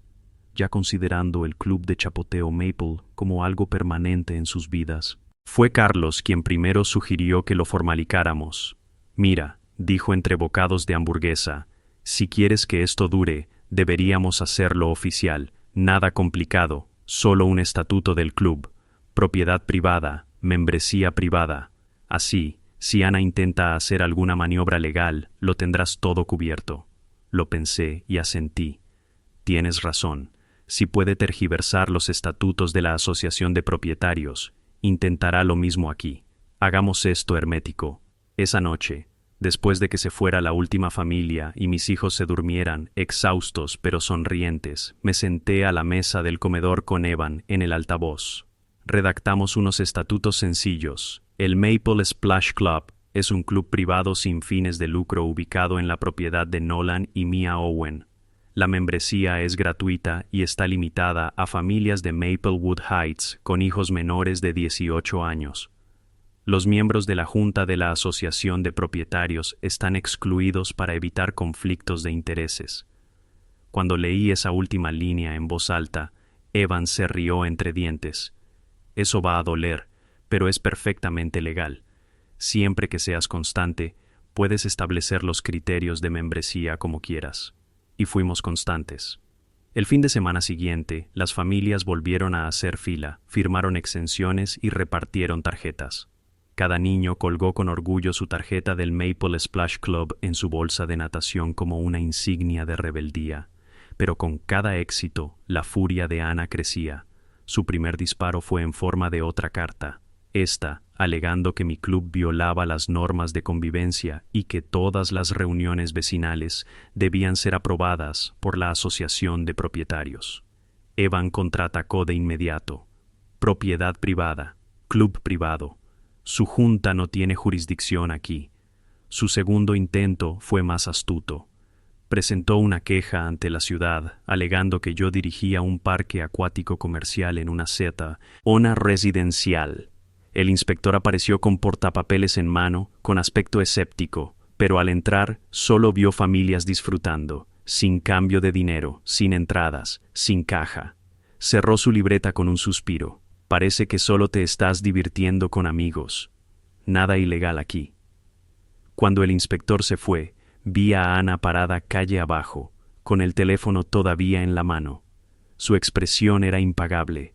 ya considerando el club de chapoteo Maple como algo permanente en sus vidas. Fue Carlos quien primero sugirió que lo formalizáramos. «Mira», dijo entre bocados de hamburguesa, «si quieres que esto dure, deberíamos hacerlo oficial. Nada complicado, solo un estatuto del club, propiedad privada, membresía privada. Así, si Ana intenta hacer alguna maniobra legal, lo tendrás todo cubierto». Lo pensé y asentí. «Tienes razón. Si puede tergiversar los estatutos de la Asociación de Propietarios, intentará lo mismo aquí. Hagamos esto hermético». Esa noche, después de que se fuera la última familia y mis hijos se durmieran, exhaustos pero sonrientes, me senté a la mesa del comedor con Evan en el altavoz. Redactamos unos estatutos sencillos. El Maple Splash Club es un club privado sin fines de lucro ubicado en la propiedad de Nolan y Mia Owen. La membresía es gratuita y está limitada a familias de Maplewood Heights con hijos menores de 18 años. Los miembros de la Junta de la Asociación de Propietarios están excluidos para evitar conflictos de intereses. Cuando leí esa última línea en voz alta, Evan se rió entre dientes. «Eso va a doler, pero es perfectamente legal. Siempre que seas constante, puedes establecer los criterios de membresía como quieras». Y fuimos constantes. El fin de semana siguiente, las familias volvieron a hacer fila, firmaron exenciones y repartieron tarjetas. Cada niño colgó con orgullo su tarjeta del Maple Splash Club en su bolsa de natación como una insignia de rebeldía. Pero con cada éxito, la furia de Ana crecía. Su primer disparo fue en forma de otra carta. Esta, alegando que mi club violaba las normas de convivencia y que todas las reuniones vecinales debían ser aprobadas por la Asociación de Propietarios. Evan contraatacó de inmediato. Propiedad privada, club privado. Su junta no tiene jurisdicción aquí. Su segundo intento fue más astuto. Presentó una queja ante la ciudad, alegando que yo dirigía un parque acuático comercial en una zona residencial. El inspector apareció con portapapeles en mano, con aspecto escéptico, pero al entrar solo vio familias disfrutando, sin cambio de dinero, sin entradas, sin caja. Cerró su libreta con un suspiro. Parece que solo te estás divirtiendo con amigos. Nada ilegal aquí. Cuando el inspector se fue, vi a Ana parada calle abajo, con el teléfono todavía en la mano. Su expresión era impagable.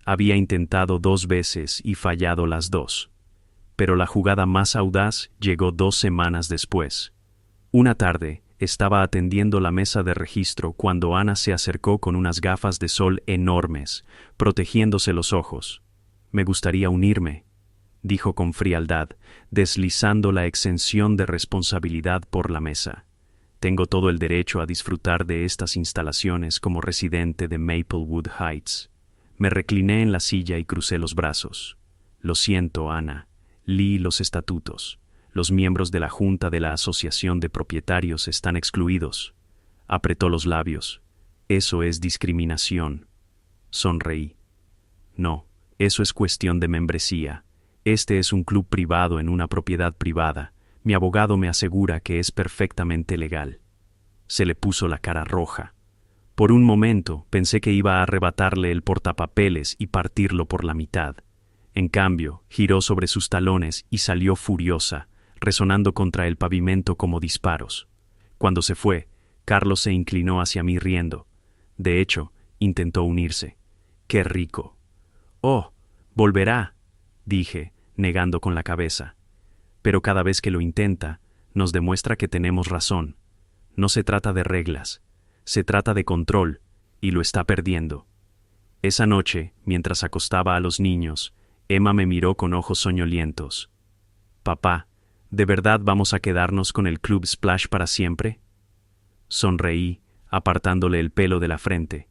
Había intentado 2 veces y fallado las 2. Pero la jugada más audaz llegó 2 semanas después. Una tarde, estaba atendiendo la mesa de registro cuando Ana se acercó con unas gafas de sol enormes, protegiéndose los ojos. «Me gustaría unirme», dijo con frialdad, deslizando la exención de responsabilidad por la mesa. «Tengo todo el derecho a disfrutar de estas instalaciones como residente de Maplewood Heights». Me recliné en la silla y crucé los brazos. «Lo siento, Ana. Leí los estatutos. Los miembros de la Junta de la Asociación de Propietarios están excluidos». Apretó los labios. «Eso es discriminación». Sonreí. «No, eso es cuestión de membresía. Este es un club privado en una propiedad privada. Mi abogado me asegura que es perfectamente legal». Se le puso la cara roja. Por un momento pensé que iba a arrebatarle el portapapeles y partirlo por la mitad. En cambio, giró sobre sus talones y salió furiosa, resonando contra el pavimento como disparos. Cuando se fue, Carlos se inclinó hacia mí riendo. De hecho, intentó unirse. ¡Qué rico! «Oh, volverá», dije, negando con la cabeza. «Pero cada vez que lo intenta, nos demuestra que tenemos razón. No se trata de reglas. Se trata de control, y lo está perdiendo». Esa noche, mientras acostaba a los niños, Emma me miró con ojos soñolientos. «Papá, ¿de verdad vamos a quedarnos con el Club Splash para siempre?». Sonreí, apartándole el pelo de la frente.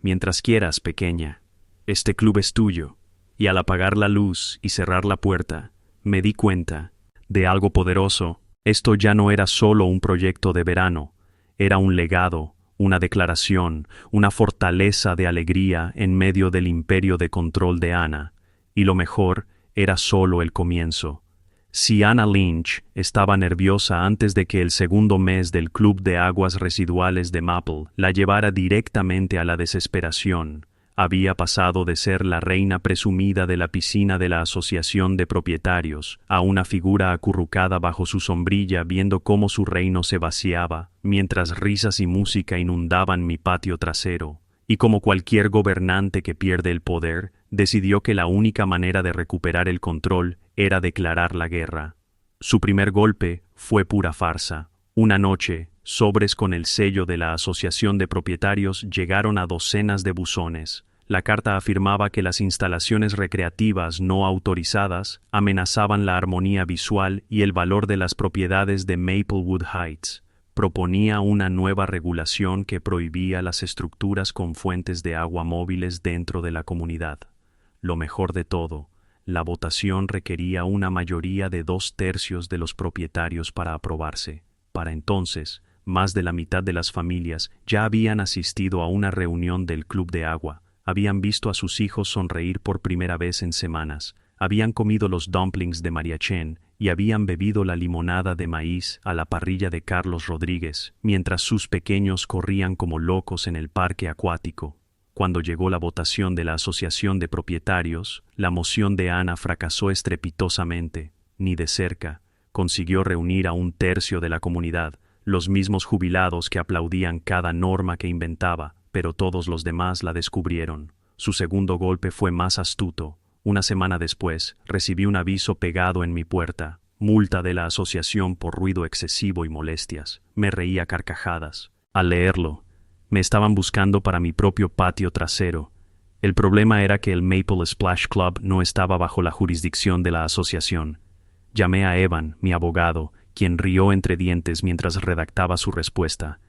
«Mientras quieras, pequeña. Este club es tuyo». Y al apagar la luz y cerrar la puerta, me di cuenta de algo poderoso. Esto ya no era solo un proyecto de verano. Era un legado, una declaración, una fortaleza de alegría en medio del imperio de control de Ana. Y lo mejor, era solo el comienzo. Si Ana Lynch estaba nerviosa antes de que el segundo mes del Club de Aguas Residuales de Maple la llevara directamente a la desesperación, había pasado de ser la reina presumida de la piscina de la Asociación de Propietarios a una figura acurrucada bajo su sombrilla viendo cómo su reino se vaciaba, mientras risas y música inundaban mi patio trasero, y como cualquier gobernante que pierde el poder, decidió que la única manera de recuperar el control era declarar la guerra. Su primer golpe fue pura farsa. Una noche, sobres con el sello de la Asociación de Propietarios llegaron a docenas de buzones. La carta afirmaba que las instalaciones recreativas no autorizadas amenazaban la armonía visual y el valor de las propiedades de Maplewood Heights. Proponía una nueva regulación que prohibía las estructuras con fuentes de agua móviles dentro de la comunidad. Lo mejor de todo, la votación requería una mayoría de 2/3 de los propietarios para aprobarse. Para entonces, más de la mitad de las familias ya habían asistido a una reunión del Club de Agua, habían visto a sus hijos sonreír por primera vez en semanas, habían comido los dumplings de María Chen y habían bebido la limonada de maíz a la parrilla de Carlos Rodríguez, mientras sus pequeños corrían como locos en el parque acuático. Cuando llegó la votación de la Asociación de Propietarios, la moción de Ana fracasó estrepitosamente. Ni de cerca consiguió reunir a 1/3 de la comunidad, los mismos jubilados que aplaudían cada norma que inventaba, pero todos los demás la descubrieron. Su segundo golpe fue más astuto. Una semana después, recibí un aviso pegado en mi puerta: multa de la asociación por ruido excesivo y molestias. Me reí a carcajadas. Al leerlo, me estaban buscando para mi propio patio trasero. El problema era que el Maple Splash Club no estaba bajo la jurisdicción de la asociación. Llamé a Evan, mi abogado, quien rió entre dientes mientras redactaba su respuesta.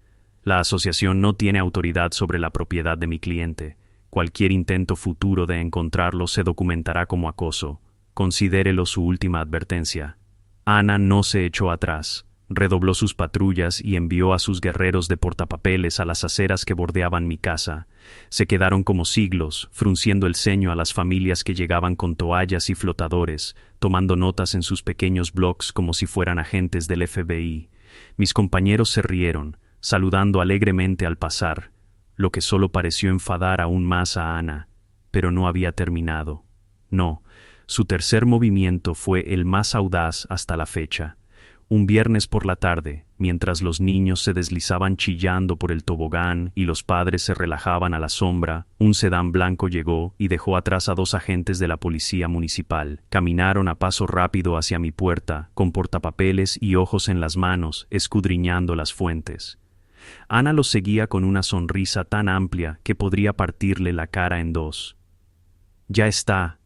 La asociación no tiene autoridad sobre la propiedad de mi cliente. Cualquier intento futuro de encontrarlo se documentará como acoso. Considérelo su última advertencia. Ana no se echó atrás. Redobló sus patrullas y envió a sus guerreros de portapapeles a las aceras que bordeaban mi casa. Se quedaron como siglos, frunciendo el ceño a las familias que llegaban con toallas y flotadores, tomando notas en sus pequeños blogs como si fueran agentes del FBI. Mis compañeros se rieron, saludando alegremente al pasar, lo que solo pareció enfadar aún más a Ana, pero no había terminado. No, su tercer movimiento fue el más audaz hasta la fecha. Un viernes por la tarde, mientras los niños se deslizaban chillando por el tobogán y los padres se relajaban a la sombra, un sedán blanco llegó y dejó atrás a 2 agentes de la policía municipal. Caminaron a paso rápido hacia mi puerta, con portapapeles y ojos en las manos, escudriñando las fuentes. Ana los seguía con una sonrisa tan amplia que podría partirle la cara en 2. «Ya está»,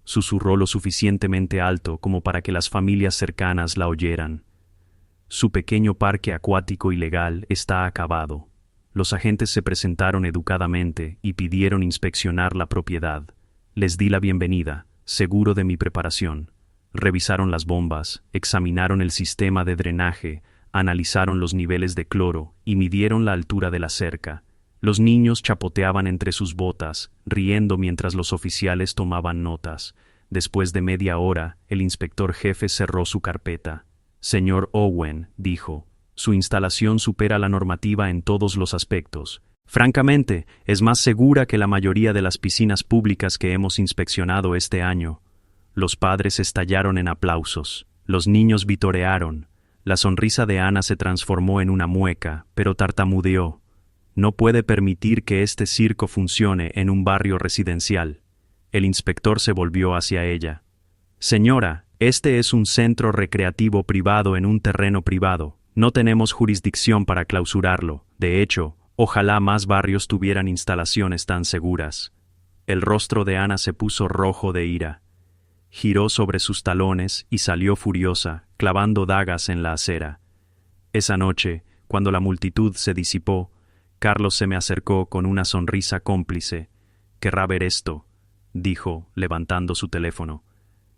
susurró lo suficientemente alto como para que las familias cercanas la oyeran. Su pequeño parque acuático ilegal está acabado. Los agentes se presentaron educadamente y pidieron inspeccionar la propiedad. Les di la bienvenida, seguro de mi preparación. Revisaron las bombas, examinaron el sistema de drenaje, analizaron los niveles de cloro y midieron la altura de la cerca. Los niños chapoteaban entre sus botas, riendo mientras los oficiales tomaban notas. Después de media hora, el inspector jefe cerró su carpeta. «Señor Owen», dijo, «su instalación supera la normativa en todos los aspectos. Francamente, es más segura que la mayoría de las piscinas públicas que hemos inspeccionado este año». Los padres estallaron en aplausos. Los niños vitorearon. La sonrisa de Ana se transformó en una mueca, pero tartamudeó. «No puede permitir que este circo funcione en un barrio residencial». El inspector se volvió hacia ella. «Señora, este es un centro recreativo privado en un terreno privado. No tenemos jurisdicción para clausurarlo. De hecho, ojalá más barrios tuvieran instalaciones tan seguras». El rostro de Ana se puso rojo de ira. Giró sobre sus talones y salió furiosa, clavando dagas en la acera. Esa noche, cuando la multitud se disipó, Carlos se me acercó con una sonrisa cómplice. «Querrá ver esto», dijo, levantando su teléfono.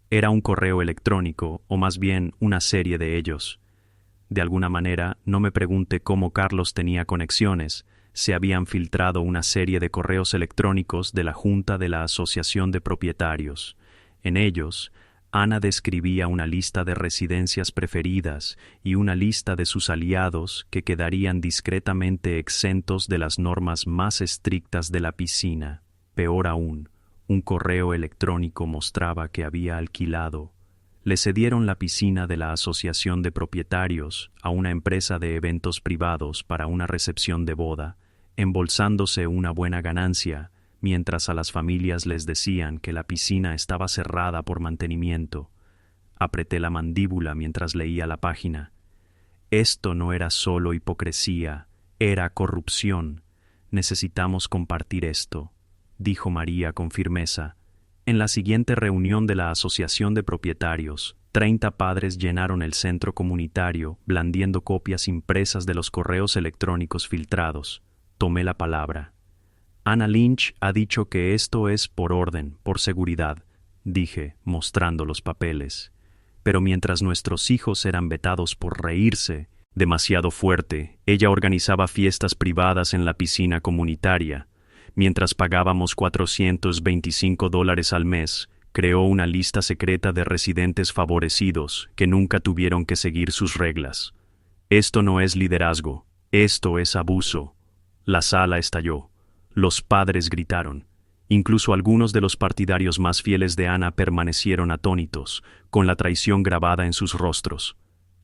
Era un correo electrónico, o más bien una serie de ellos. De alguna manera, no me pregunte cómo Carlos tenía conexiones. Se habían filtrado una serie de correos electrónicos de la Junta de la Asociación de Propietarios. En ellos, Ana describía una lista de residencias preferidas y una lista de sus aliados que quedarían discretamente exentos de las normas más estrictas de la piscina. Peor aún, un correo electrónico mostraba que había alquilado. Le cedieron la piscina de la Asociación de Propietarios a una empresa de eventos privados para una recepción de boda, embolsándose una buena ganancia, mientras a las familias les decían que la piscina estaba cerrada por mantenimiento. Apreté la mandíbula mientras leía la página. Esto no era solo hipocresía, era corrupción. Necesitamos compartir esto, dijo María con firmeza. En la siguiente reunión de la Asociación de Propietarios, 30 padres llenaron el centro comunitario, blandiendo copias impresas de los correos electrónicos filtrados. Tomé la palabra. «Ana Lynch ha dicho que esto es por orden, por seguridad», dije, mostrando los papeles. Pero mientras nuestros hijos eran vetados por reírse, demasiado fuerte, ella organizaba fiestas privadas en la piscina comunitaria. Mientras pagábamos $425 al mes, creó una lista secreta de residentes favorecidos que nunca tuvieron que seguir sus reglas. Esto no es liderazgo, esto es abuso. La sala estalló. Los padres gritaron. Incluso algunos de los partidarios más fieles de Ana permanecieron atónitos, con la traición grabada en sus rostros.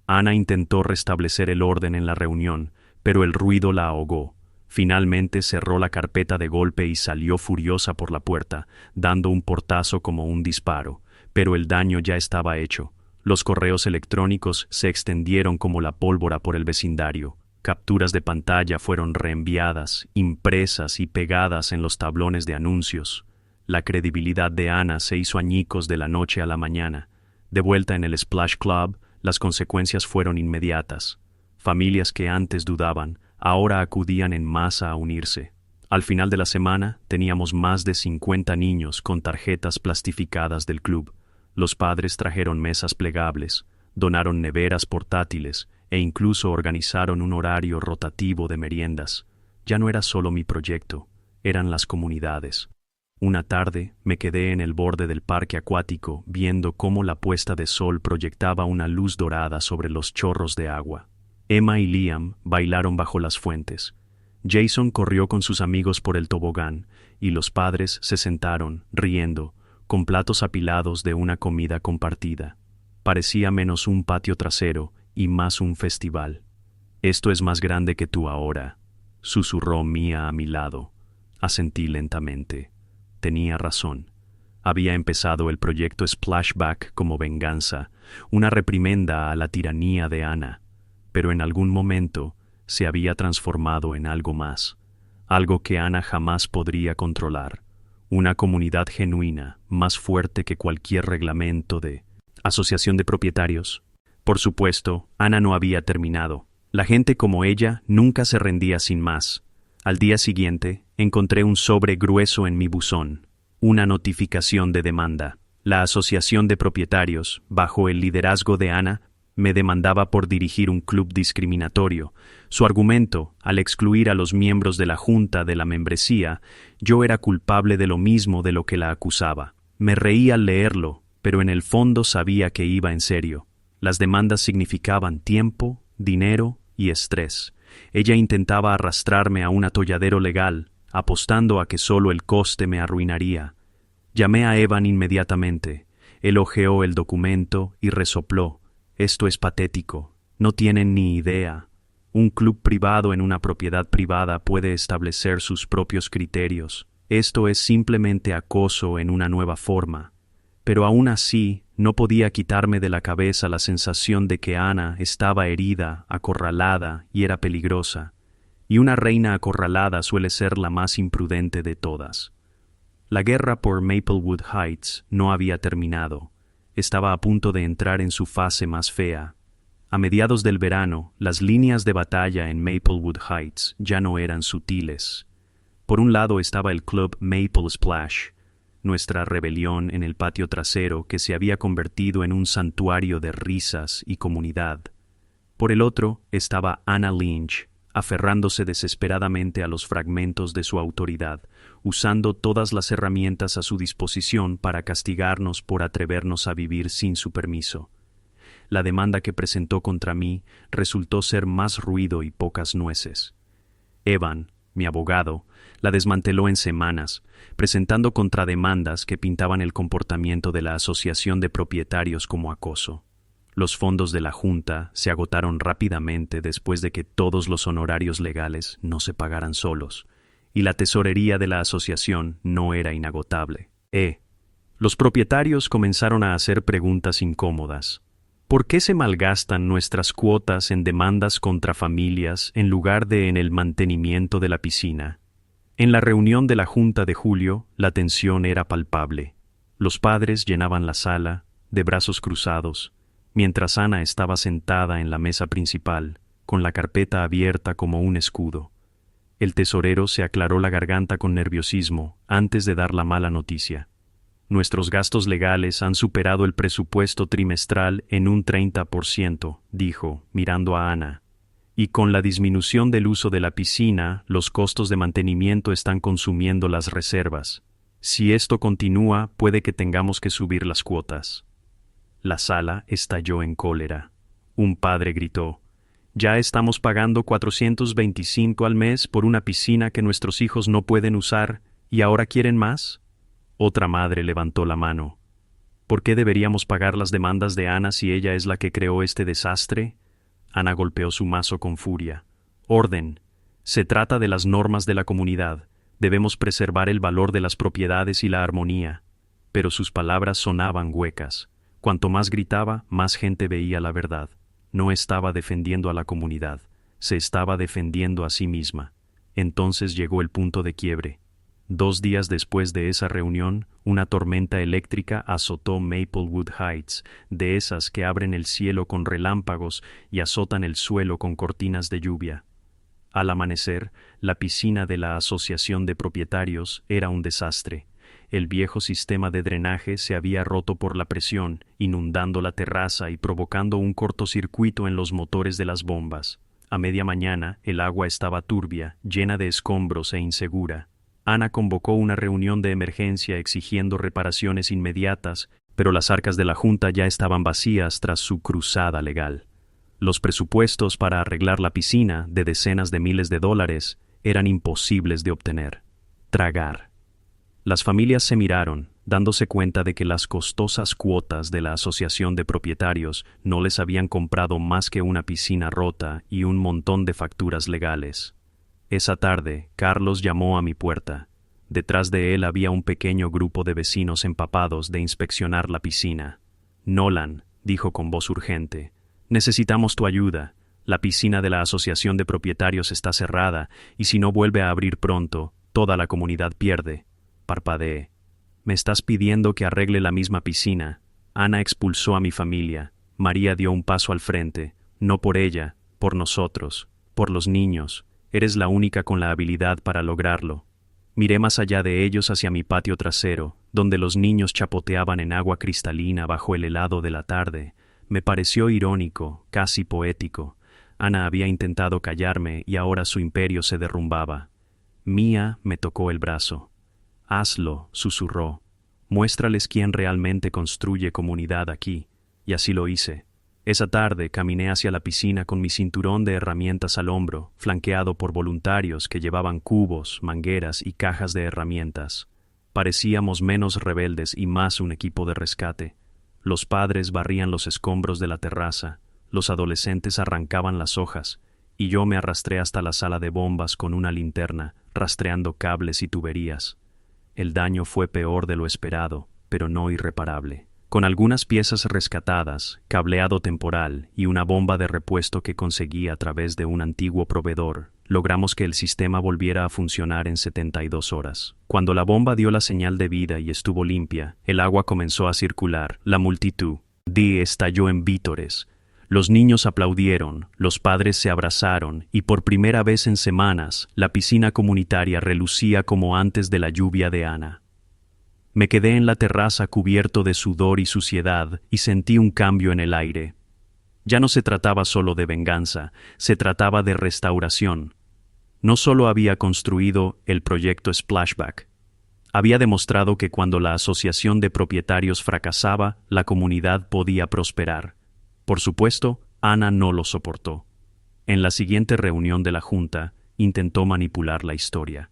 Ana intentó restablecer el orden en la reunión, pero el ruido la ahogó. Finalmente cerró la carpeta de golpe y salió furiosa por la puerta, dando un portazo como un disparo, pero el daño ya estaba hecho. Los correos electrónicos se extendieron como la pólvora por el vecindario. Capturas de pantalla fueron reenviadas, impresas y pegadas en los tablones de anuncios. La credibilidad de Ana se hizo añicos de la noche a la mañana. De vuelta en el Splash Club, las consecuencias fueron inmediatas. Familias que antes dudaban, ahora acudían en masa a unirse. Al final de la semana, teníamos más de 50 niños con tarjetas plastificadas del club. Los padres trajeron mesas plegables, donaron neveras portátiles e incluso organizaron un horario rotativo de meriendas. Ya no era solo mi proyecto, eran las comunidades. Una tarde me quedé en el borde del parque acuático viendo cómo la puesta de sol proyectaba una luz dorada sobre los chorros de agua. Emma y Liam bailaron bajo las fuentes. Jason corrió con sus amigos por el tobogán y los padres se sentaron, riendo, con platos apilados de una comida compartida. Parecía menos un patio trasero y más un festival. «Esto es más grande que tú ahora», susurró Mia a mi lado. Asentí lentamente. Tenía razón. Había empezado el proyecto Splashback como venganza, una reprimenda a la tiranía de Ana, pero en algún momento se había transformado en algo más, algo que Ana jamás podría controlar, una comunidad genuina, más fuerte que cualquier reglamento de asociación de propietarios. Por supuesto, Ana no había terminado. La gente como ella nunca se rendía sin más. Al día siguiente, encontré un sobre grueso en mi buzón, una notificación de demanda. La asociación de propietarios, bajo el liderazgo de Ana, me demandaba por dirigir un club discriminatorio. Su argumento, al excluir a los miembros de la junta de la membresía, yo era culpable de lo mismo de lo que la acusaba. Me reí al leerlo, pero en el fondo sabía que iba en serio. Las demandas significaban tiempo, dinero y estrés. Ella intentaba arrastrarme a un atolladero legal, apostando a que solo el coste me arruinaría. Llamé a Evan inmediatamente. Él hojeó el documento y resopló. «Esto es patético. No tienen ni idea. Un club privado en una propiedad privada puede establecer sus propios criterios. Esto es simplemente acoso en una nueva forma». Pero aún así, no podía quitarme de la cabeza la sensación de que Ana estaba herida, acorralada y era peligrosa. Y una reina acorralada suele ser la más imprudente de todas. La guerra por Maplewood Heights no había terminado. Estaba a punto de entrar en su fase más fea. A mediados del verano, las líneas de batalla en Maplewood Heights ya no eran sutiles. Por un lado estaba el club Maple Splash, nuestra rebelión en el patio trasero que se había convertido en un santuario de risas y comunidad. Por el otro estaba Ana Lynch, aferrándose desesperadamente a los fragmentos de su autoridad, usando todas las herramientas a su disposición para castigarnos por atrevernos a vivir sin su permiso. La demanda que presentó contra mí resultó ser más ruido y pocas nueces. Evan, mi abogado, la desmanteló en semanas, presentando contrademandas que pintaban el comportamiento de la asociación de propietarios como acoso. Los fondos de la Junta se agotaron rápidamente después de que todos los honorarios legales no se pagaran solos, y la tesorería de la asociación no era inagotable. Los propietarios comenzaron a hacer preguntas incómodas. ¿Por qué se malgastan nuestras cuotas en demandas contra familias en lugar de en el mantenimiento de la piscina? En la reunión de la Junta de julio, la tensión era palpable. Los padres llenaban la sala, de brazos cruzados, mientras Ana estaba sentada en la mesa principal, con la carpeta abierta como un escudo. El tesorero se aclaró la garganta con nerviosismo antes de dar la mala noticia. Nuestros gastos legales han superado el presupuesto trimestral en un 30%, dijo, mirando a Ana. Y con la disminución del uso de la piscina, los costos de mantenimiento están consumiendo las reservas. Si esto continúa, puede que tengamos que subir las cuotas. La sala estalló en cólera. Un padre gritó: «Ya estamos pagando $425 al mes por una piscina que nuestros hijos no pueden usar, ¿y ahora quieren más?». Otra madre levantó la mano. «¿Por qué deberíamos pagar las demandas de Ana si ella es la que creó este desastre?». Ana golpeó su mazo con furia. «Orden. Se trata de las normas de la comunidad. Debemos preservar el valor de las propiedades y la armonía». Pero sus palabras sonaban huecas. Cuanto más gritaba, más gente veía la verdad. No estaba defendiendo a la comunidad, se estaba defendiendo a sí misma. Entonces llegó el punto de quiebre. 2 días después de esa reunión, una tormenta eléctrica azotó Maplewood Heights, de esas que abren el cielo con relámpagos y azotan el suelo con cortinas de lluvia. Al amanecer, la piscina de la Asociación de Propietarios era un desastre. El viejo sistema de drenaje se había roto por la presión, inundando la terraza y provocando un cortocircuito en los motores de las bombas. A media mañana, el agua estaba turbia, llena de escombros e insegura. Ana convocó una reunión de emergencia exigiendo reparaciones inmediatas, pero las arcas de la Junta ya estaban vacías tras su cruzada legal. Los presupuestos para arreglar la piscina, de decenas de miles de dólares, eran imposibles de obtener. Tragar. Las familias se miraron, dándose cuenta de que las costosas cuotas de la Asociación de Propietarios no les habían comprado más que una piscina rota y un montón de facturas legales. Esa tarde, Carlos llamó a mi puerta. Detrás de él había un pequeño grupo de vecinos empapados de inspeccionar la piscina. «Nolan», dijo con voz urgente, «necesitamos tu ayuda. La piscina de la Asociación de Propietarios está cerrada y si no vuelve a abrir pronto, toda la comunidad pierde». Parpadeé. «¿Me estás pidiendo que arregle la misma piscina?» Ana expulsó a mi familia. María dio un paso al frente. «No por ella, por nosotros, por los niños. Eres la única con la habilidad para lograrlo». Miré más allá de ellos hacia mi patio trasero, donde los niños chapoteaban en agua cristalina bajo el helado de la tarde. Me pareció irónico, casi poético. Ana había intentado callarme y ahora su imperio se derrumbaba. Mía me tocó el brazo. «Hazlo», susurró. «Muéstrales quién realmente construye comunidad aquí». Y así lo hice. Esa tarde caminé hacia la piscina con mi cinturón de herramientas al hombro, flanqueado por voluntarios que llevaban cubos, mangueras y cajas de herramientas. Parecíamos menos rebeldes y más un equipo de rescate. Los padres barrían los escombros de la terraza, los adolescentes arrancaban las hojas, y yo me arrastré hasta la sala de bombas con una linterna, rastreando cables y tuberías. El daño fue peor de lo esperado, pero no irreparable. Con algunas piezas rescatadas, cableado temporal y una bomba de repuesto que conseguí a través de un antiguo proveedor, logramos que el sistema volviera a funcionar en 72 horas. Cuando la bomba dio la señal de vida y estuvo limpia, el agua comenzó a circular. La multitud estalló en vítores. Los niños aplaudieron, los padres se abrazaron y por primera vez en semanas, la piscina comunitaria relucía como antes de la lluvia de Ana. Me quedé en la terraza cubierto de sudor y suciedad y sentí un cambio en el aire. Ya no se trataba solo de venganza, se trataba de restauración. No solo había construido el proyecto Splashback, había demostrado que cuando la asociación de propietarios fracasaba, la comunidad podía prosperar. Por supuesto, Ana no lo soportó. En la siguiente reunión de la Junta, intentó manipular la historia.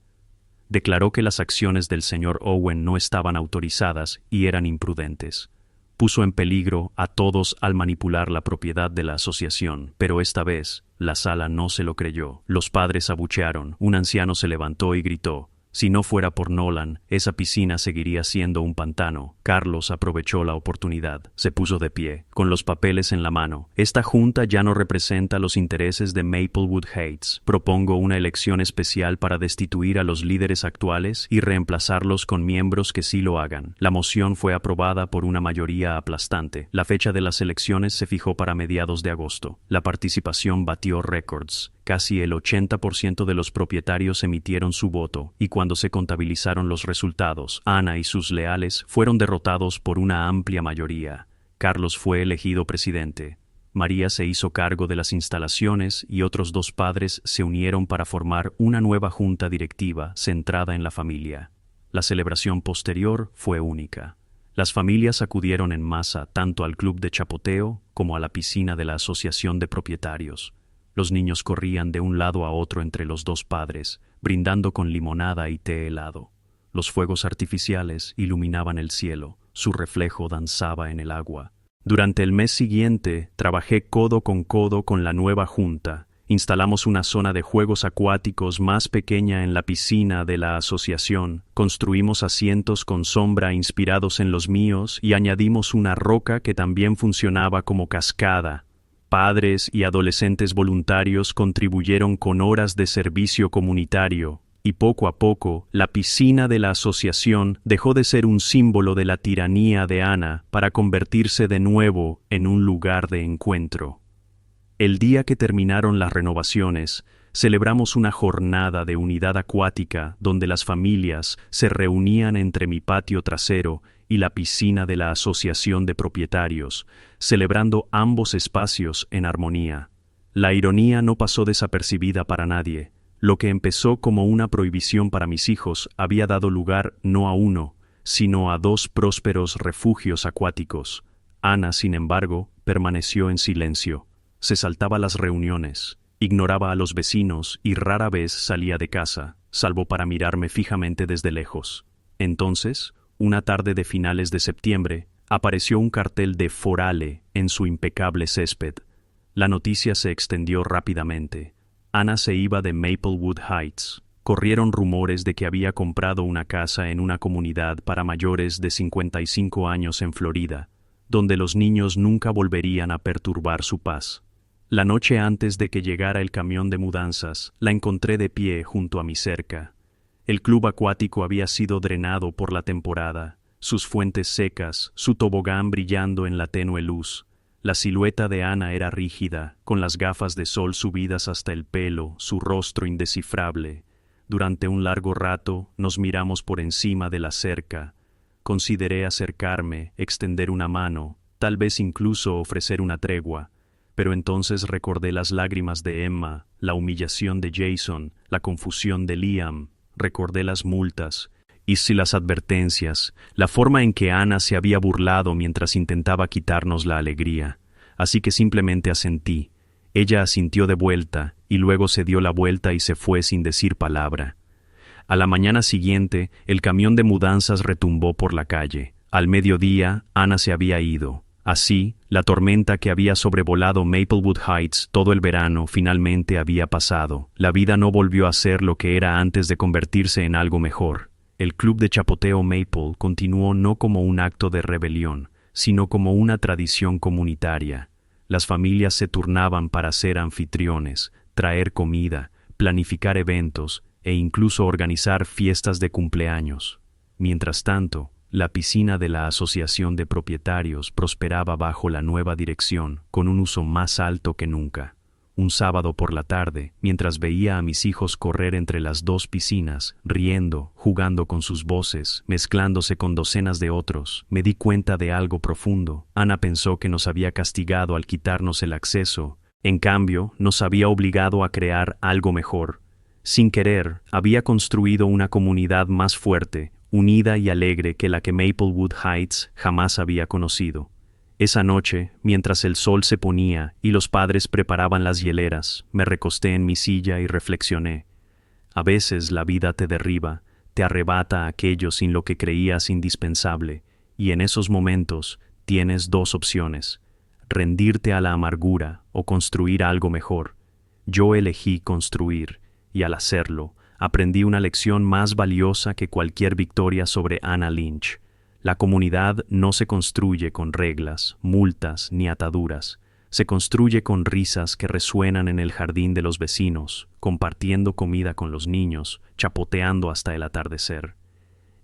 Declaró que las acciones del señor Owen no estaban autorizadas y eran imprudentes. Puso en peligro a todos al manipular la propiedad de la asociación, pero esta vez, la sala no se lo creyó. Los padres abuchearon, un anciano se levantó y gritó: «Si no fuera por Nolan, esa piscina seguiría siendo un pantano». Carlos aprovechó la oportunidad. Se puso de pie, con los papeles en la mano. «Esta junta ya no representa los intereses de Maplewood Heights. Propongo una elección especial para destituir a los líderes actuales y reemplazarlos con miembros que sí lo hagan». La moción fue aprobada por una mayoría aplastante. La fecha de las elecciones se fijó para mediados de agosto. La participación batió récords. Casi el 80% de los propietarios emitieron su voto, y cuando se contabilizaron los resultados, Ana y sus leales fueron derrotados por una amplia mayoría. Carlos fue elegido presidente. María se hizo cargo de las instalaciones y otros 2 padres se unieron para formar una nueva junta directiva centrada en la familia. La celebración posterior fue única. Las familias acudieron en masa tanto al club de chapoteo como a la piscina de la Asociación de Propietarios. Los niños corrían de un lado a otro entre los 2 padres, brindando con limonada y té helado. Los fuegos artificiales iluminaban el cielo, su reflejo danzaba en el agua. Durante el mes siguiente, trabajé codo con la nueva junta. Instalamos una zona de juegos acuáticos más pequeña en la piscina de la asociación, construimos asientos con sombra inspirados en los míos y añadimos una roca que también funcionaba como cascada. Padres y adolescentes voluntarios contribuyeron con horas de servicio comunitario, y poco a poco la piscina de la asociación dejó de ser un símbolo de la tiranía de Ana para convertirse de nuevo en un lugar de encuentro. El día que terminaron las renovaciones, celebramos una jornada de unidad acuática donde las familias se reunían entre mi patio trasero y la piscina de la asociación de propietarios, celebrando ambos espacios en armonía. La ironía no pasó desapercibida para nadie. Lo que empezó como una prohibición para mis hijos había dado lugar no a uno, sino a dos prósperos refugios acuáticos. Ana, sin embargo, permaneció en silencio. Se saltaba las reuniones, ignoraba a los vecinos y rara vez salía de casa, salvo para mirarme fijamente desde lejos. Entonces, una tarde de finales de septiembre, apareció un cartel de Forale en su impecable césped. La noticia se extendió rápidamente. Ana se iba de Maplewood Heights. Corrieron rumores de que había comprado una casa en una comunidad para mayores de 55 años en Florida, donde los niños nunca volverían a perturbar su paz. La noche antes de que llegara el camión de mudanzas, la encontré de pie junto a mi cerca. El club acuático había sido drenado por la temporada, sus fuentes secas, su tobogán brillando en la tenue luz. La silueta de Ana era rígida, con las gafas de sol subidas hasta el pelo, su rostro indescifrable. Durante un largo rato nos miramos por encima de la cerca. Consideré acercarme, extender una mano, tal vez incluso ofrecer una tregua, pero entonces recordé las lágrimas de Emma, la humillación de Jason, la confusión de Liam, recordé las multas, hice las advertencias, la forma en que Ana se había burlado mientras intentaba quitarnos la alegría. Así que simplemente asentí. Ella asintió de vuelta, y luego se dio la vuelta y se fue sin decir palabra. A la mañana siguiente, el camión de mudanzas retumbó por la calle. Al mediodía, Ana se había ido. Así, la tormenta que había sobrevolado Maplewood Heights todo el verano finalmente había pasado. La vida no volvió a ser lo que era antes de convertirse en algo mejor. El club de chapoteo Maple continuó no como un acto de rebelión, sino como una tradición comunitaria. Las familias se turnaban para ser anfitriones, traer comida, planificar eventos e incluso organizar fiestas de cumpleaños. Mientras tanto, la piscina de la Asociación de Propietarios prosperaba bajo la nueva dirección, con un uso más alto que nunca. Un sábado por la tarde, mientras veía a mis hijos correr entre las dos piscinas, riendo, jugando con sus voces, mezclándose con docenas de otros, me di cuenta de algo profundo. Ana pensó que nos había castigado al quitarnos el acceso. En cambio, nos había obligado a crear algo mejor. Sin querer, había construido una comunidad más fuerte, unida y alegre que la que Maplewood Heights jamás había conocido. Esa noche, mientras el sol se ponía y los padres preparaban las hieleras, me recosté en mi silla y reflexioné. A veces la vida te derriba, te arrebata aquello sin lo que creías indispensable, y en esos momentos tienes dos opciones: rendirte a la amargura o construir algo mejor. Yo elegí construir, y al hacerlo, aprendí una lección más valiosa que cualquier victoria sobre Ana Lynch. La comunidad no se construye con reglas, multas ni ataduras. Se construye con risas que resuenan en el jardín de los vecinos, compartiendo comida con los niños, chapoteando hasta el atardecer.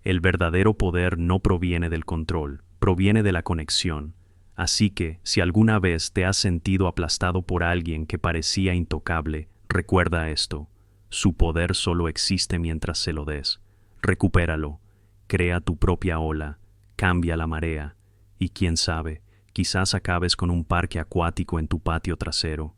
El verdadero poder no proviene del control, proviene de la conexión. Así que, si alguna vez te has sentido aplastado por alguien que parecía intocable, recuerda esto: su poder solo existe mientras se lo des. Recupéralo, crea tu propia ola, cambia la marea, y quién sabe, quizás acabes con un parque acuático en tu patio trasero.